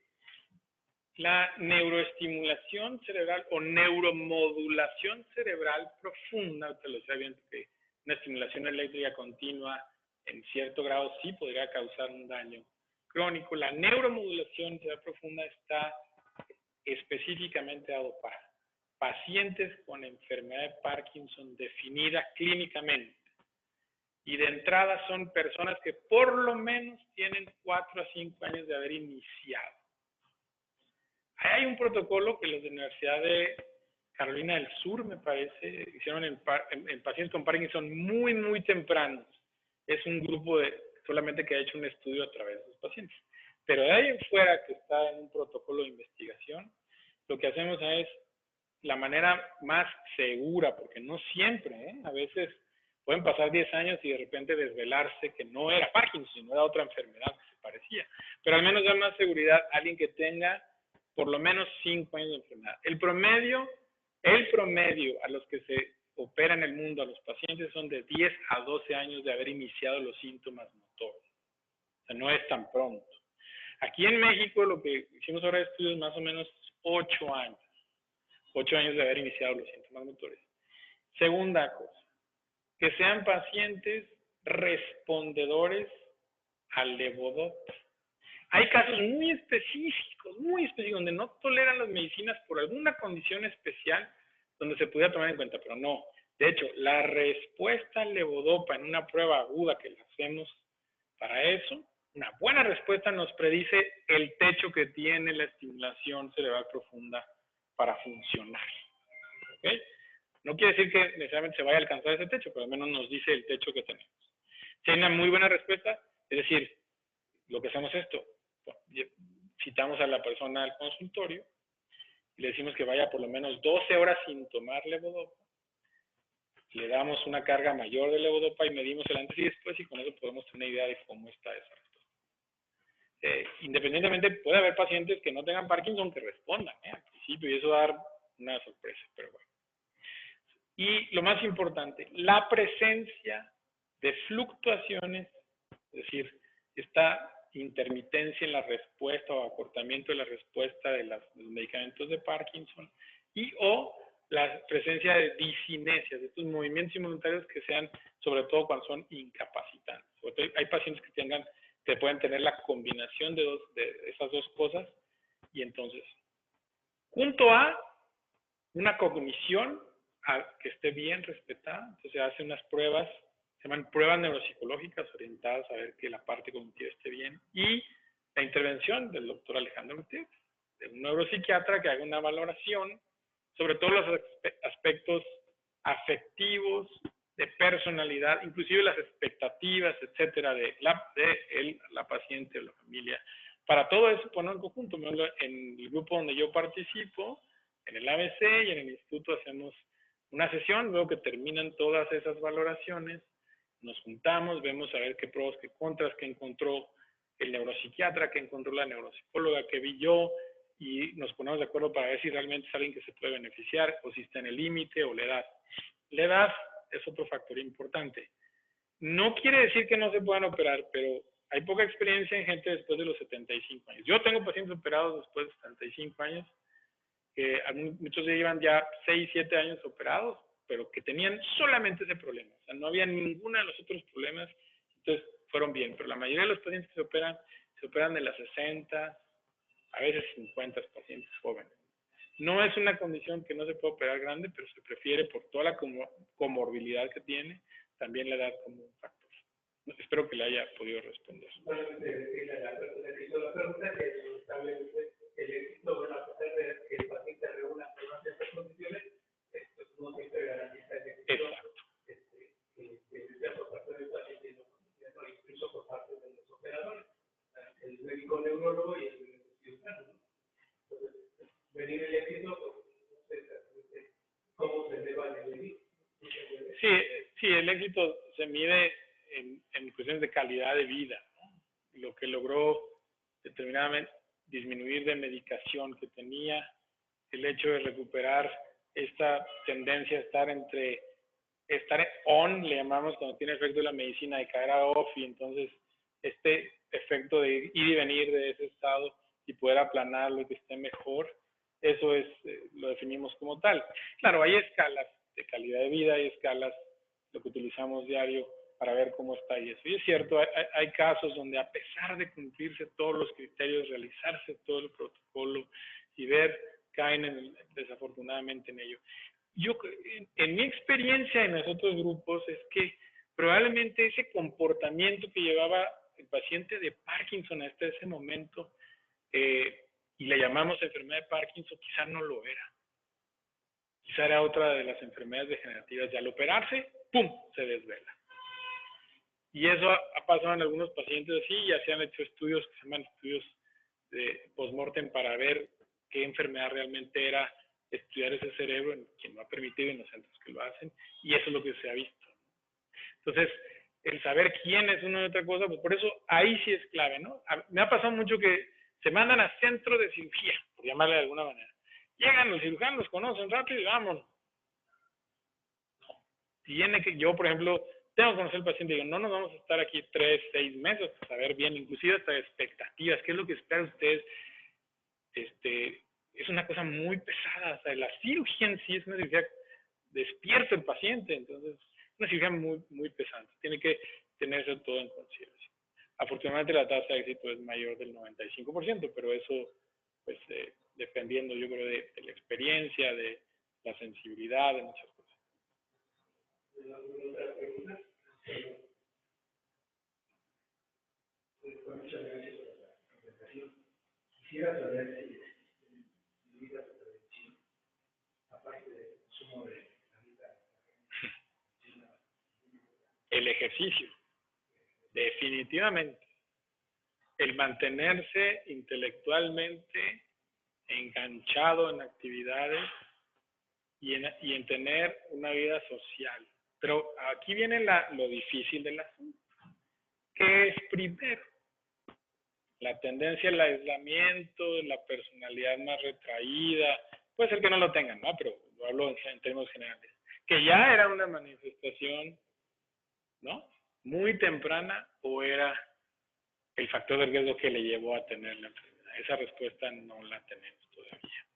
La neuroestimulación cerebral o neuromodulación cerebral profunda, te lo sé bien, porque una estimulación eléctrica continua en cierto grado sí podría causar un daño crónico. La neuromodulación cerebral profunda está específicamente dado para pacientes con enfermedad de Parkinson definida clínicamente. Y de entrada son personas que por lo menos tienen 4 a 5 años de haber iniciado. Hay un protocolo que los de la Universidad de Carolina del Sur, me parece, hicieron en pacientes con Parkinson muy, muy tempranos. Es un grupo solamente que ha hecho un estudio a través de los pacientes. Pero de ahí en fuera, que está en un protocolo de investigación, lo que hacemos es la manera más segura, porque no siempre, a veces pueden pasar 10 años y de repente desvelarse que no era Parkinson, sino era otra enfermedad que se parecía. Pero al menos da más seguridad a alguien que tenga por lo menos 5 años de enfermedad. El promedio a los que se opera en el mundo, a los pacientes, son de 10 a 12 años de haber iniciado los síntomas motores. O sea, no es tan pronto. Aquí en México lo que hicimos ahora de estudios más o menos 8 años. 8 años de haber iniciado los síntomas motores. Segunda cosa, que sean pacientes respondedores al levodopa. Hay casos muy específicos, donde no toleran las medicinas por alguna condición especial donde se pudiera tomar en cuenta, pero no. De hecho, la respuesta al levodopa en una prueba aguda que le hacemos para eso, una buena respuesta nos predice el techo que tiene la estimulación cerebral profunda para funcionar. ¿Okay? No quiere decir que necesariamente se vaya a alcanzar ese techo, pero al menos nos dice el techo que tenemos. Si hay una muy buena respuesta, es decir, lo que hacemos es esto. Citamos a la persona al consultorio y le decimos que vaya por lo menos 12 horas sin tomar levodopa. Le damos una carga mayor de levodopa y medimos el antes y después, y con eso podemos tener una idea de cómo está esa respuesta. Independientemente, puede haber pacientes que no tengan Parkinson que respondan al principio, y eso va a dar una sorpresa, pero bueno. Y lo más importante, la presencia de fluctuaciones, es decir, esta intermitencia en la respuesta o acortamiento de la respuesta de los medicamentos de Parkinson, y o la presencia de disinesias, de estos movimientos involuntarios que sean, sobre todo cuando son incapacitantes. Hay pacientes que pueden tener la combinación de esas dos cosas, y entonces, junto a una cognición que esté bien respetada, entonces se hacen unas pruebas, se llaman pruebas neuropsicológicas orientadas a ver que la parte cognitiva esté bien, y la intervención del doctor Alejandro Gutiérrez, de un neuropsiquiatra que haga una valoración sobre todos los aspectos afectivos, de personalidad, inclusive las expectativas, etcétera, de la paciente o la familia. Para todo eso, poner en conjunto. En el grupo donde yo participo, en el ABC y en el instituto, hacemos una sesión, luego que terminan todas esas valoraciones, nos juntamos, vemos a ver qué pros, qué contras, qué encontró el neuropsiquiatra, qué encontró la neuropsicóloga, qué vi yo, y nos ponemos de acuerdo para ver si realmente es alguien que se puede beneficiar, o si está en el límite, o la edad. La edad es otro factor importante. No quiere decir que no se puedan operar, pero hay poca experiencia en gente después de los 75 años. Yo tengo pacientes operados después de 75 años, que muchos ya llevan ya 6, 7 años operados, pero que tenían solamente ese problema. O sea, no había ninguno de los otros problemas, entonces fueron bien. Pero la mayoría de los pacientes que se operan de las 60, a veces 50 pacientes jóvenes. No es una condición que no se puede operar grande, pero se prefiere por toda la comorbilidad que tiene, también la edad como un factor. Espero que le haya podido responder. Solamente decirle a la persona que hizo la pregunta que lamentablemente el éxito, bueno, a pesar de que el paciente reúna todas estas condiciones, esto no siempre garantiza el éxito. Exacto. Que sea por parte del paciente y no, incluso por parte de los operadores, el médico neurólogo y el médico cirujano, ¿no? Entonces, venir el éxito, pues, no sé exactamente cómo se deba a medir. Sí, el éxito se mide en cuestiones de calidad de vida, ¿no? Lo que logró determinadamente disminuir de medicación que tenía, el hecho de recuperar esta tendencia a estar on, le llamamos cuando tiene efecto de la medicina, de caer a off, y entonces este efecto de ir y venir de ese estado y poder aplanarlo y que esté mejor, eso es, lo definimos como tal. Claro, hay escalas de calidad de vida, hay escalas, lo que utilizamos diario para ver cómo está y eso. Y es cierto, hay casos donde a pesar de cumplirse todos los criterios, realizarse todo el protocolo y ver, caen desafortunadamente en ello. Yo, en mi experiencia en los otros grupos, es que probablemente ese comportamiento que llevaba el paciente de Parkinson hasta ese momento, y le llamamos enfermedad de Parkinson, quizás no lo era. Quizá era otra de las enfermedades degenerativas, y al operarse, ¡pum!, se desvela. Y eso ha pasado en algunos pacientes así, ya se han hecho estudios que se llaman estudios de post-mortem para ver qué enfermedad realmente era, estudiar ese cerebro, en quien lo ha permitido en los centros que lo hacen, y eso es lo que se ha visto. Entonces, el saber quién es una u otra cosa, pues por eso ahí sí es clave, ¿no? Me ha pasado mucho que se mandan a centro de cirugía, por llamarle de alguna manera. Llegan los cirujanos, los conocen rápido y vámonos. No. Tiene que, yo por ejemplo, tengo que conocer al paciente y digo, no nos vamos a estar aquí 3, 6 meses para saber bien, inclusive hasta expectativas, qué es lo que espera usted. Es una cosa muy pesada, o sea, la cirugía en sí es una cirugía despierta el paciente, entonces es una cirugía muy, muy pesada, tiene que tenerse todo en consideración. Afortunadamente la tasa de éxito es mayor del 95%, pero eso, pues, dependiendo, yo creo, de la experiencia, de la sensibilidad, de muchas cosas. Muchas gracias por la presentación. Quisiera saber si medidas de prevención, aparte del consumo de la vida. El ejercicio, definitivamente. El mantenerse intelectualmente enganchado en actividades y en tener una vida social. Pero aquí viene lo difícil del asunto. ¿Qué es primero? La tendencia al aislamiento, la personalidad más retraída, puede ser que no lo tengan, ¿no? Pero lo hablo en términos generales. Que ya era una manifestación, ¿no?, muy temprana, o era el factor de riesgo que le llevó a tener la enfermedad. Esa respuesta no la tenemos todavía.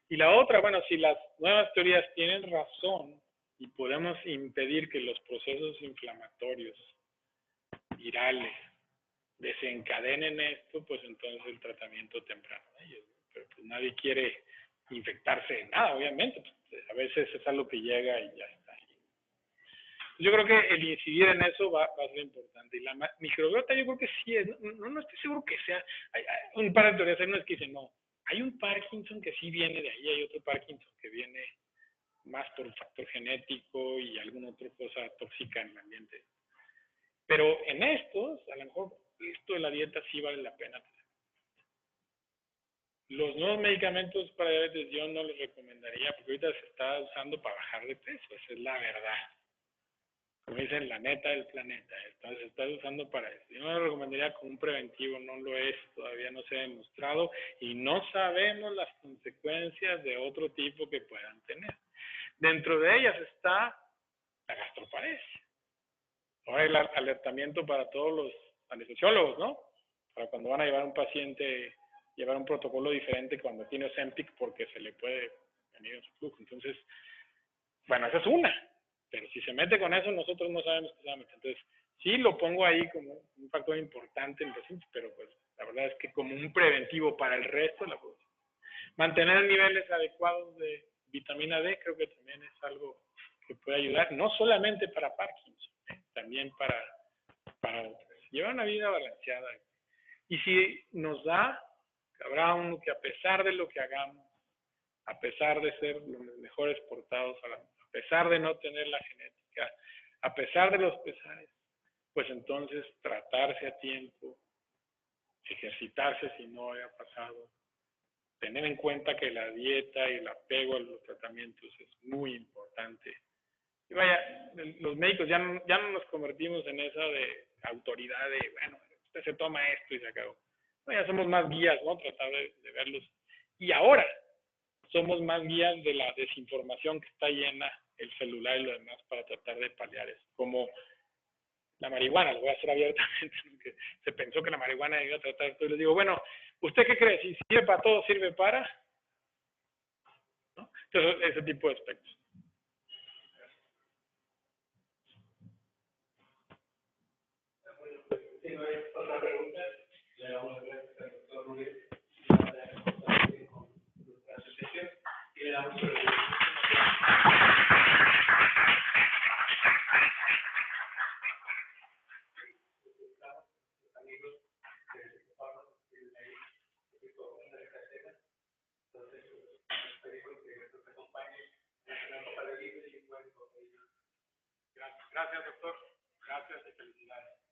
Y la otra, bueno, si las nuevas teorías tienen razón y podemos impedir que los procesos inflamatorios, virales, desencadenen esto, pues entonces el tratamiento temprano de ellos. Pero pues nadie quiere infectarse de nada, obviamente. Pues, a veces es algo que llega y ya está. Yo creo que el incidir en eso va a ser importante. Y la microbiota yo creo que sí es. No estoy seguro que sea. Hay un par de teorías, hay unos que dicen no. Hay un Parkinson que sí viene de ahí, hay otro Parkinson que viene más por un factor genético y alguna otra cosa tóxica en el ambiente. Pero en estos, a lo mejor esto de la dieta sí vale la pena. Los nuevos medicamentos para diabetes yo no los recomendaría porque ahorita se está usando para bajar de peso, esa es la verdad. Como dicen, la neta del planeta. Entonces se está usando para eso. Yo no lo recomendaría como un preventivo, no lo es, todavía no se ha demostrado y no sabemos las consecuencias de otro tipo que puedan tener. Dentro de ellas está la gastroparesia. Ahora el alertamiento para todos los anestesiólogos, ¿no? Para cuando van a llevar a un paciente, llevar un protocolo diferente cuando tiene Ozempic porque se le puede venir en su flujo. Entonces, bueno, esa es una. Pero si se mete con eso, nosotros no sabemos qué se va a meter. Entonces, sí lo pongo ahí como un factor importante en pacientes, pero pues la verdad es que como un preventivo para el resto de la población. Mantener niveles adecuados de vitamina D creo que también es algo que puede ayudar, no solamente para Parkinson, también para llevar una vida balanceada. Y si nos da, habrá uno que a pesar de lo que hagamos, a pesar de ser los mejores portados, a pesar de no tener la genética, a pesar de los pesares, pues entonces tratarse a tiempo, ejercitarse si no haya pasado, tener en cuenta que la dieta y el apego a los tratamientos es muy importante. Y vaya, los médicos ya no nos convertimos en esa de autoridad de, bueno, usted se toma esto y se acabó. No, ya somos más guías, ¿no? Tratar de verlos. Y ahora somos más guías de la desinformación que está llena el celular y lo demás para tratar de paliar eso. Como la marihuana, lo voy a hacer abiertamente, porque se pensó que la marihuana iba a tratar esto. Y les digo, bueno, ¿usted qué cree? Si sirve para todo, sirve para, ¿no? Entonces, ese tipo de aspectos. Si no hay otra pregunta, le damos las gracias al doctor Ruiz con nuestra asociación y le damos Gracias, doctor. Gracias y felicidades.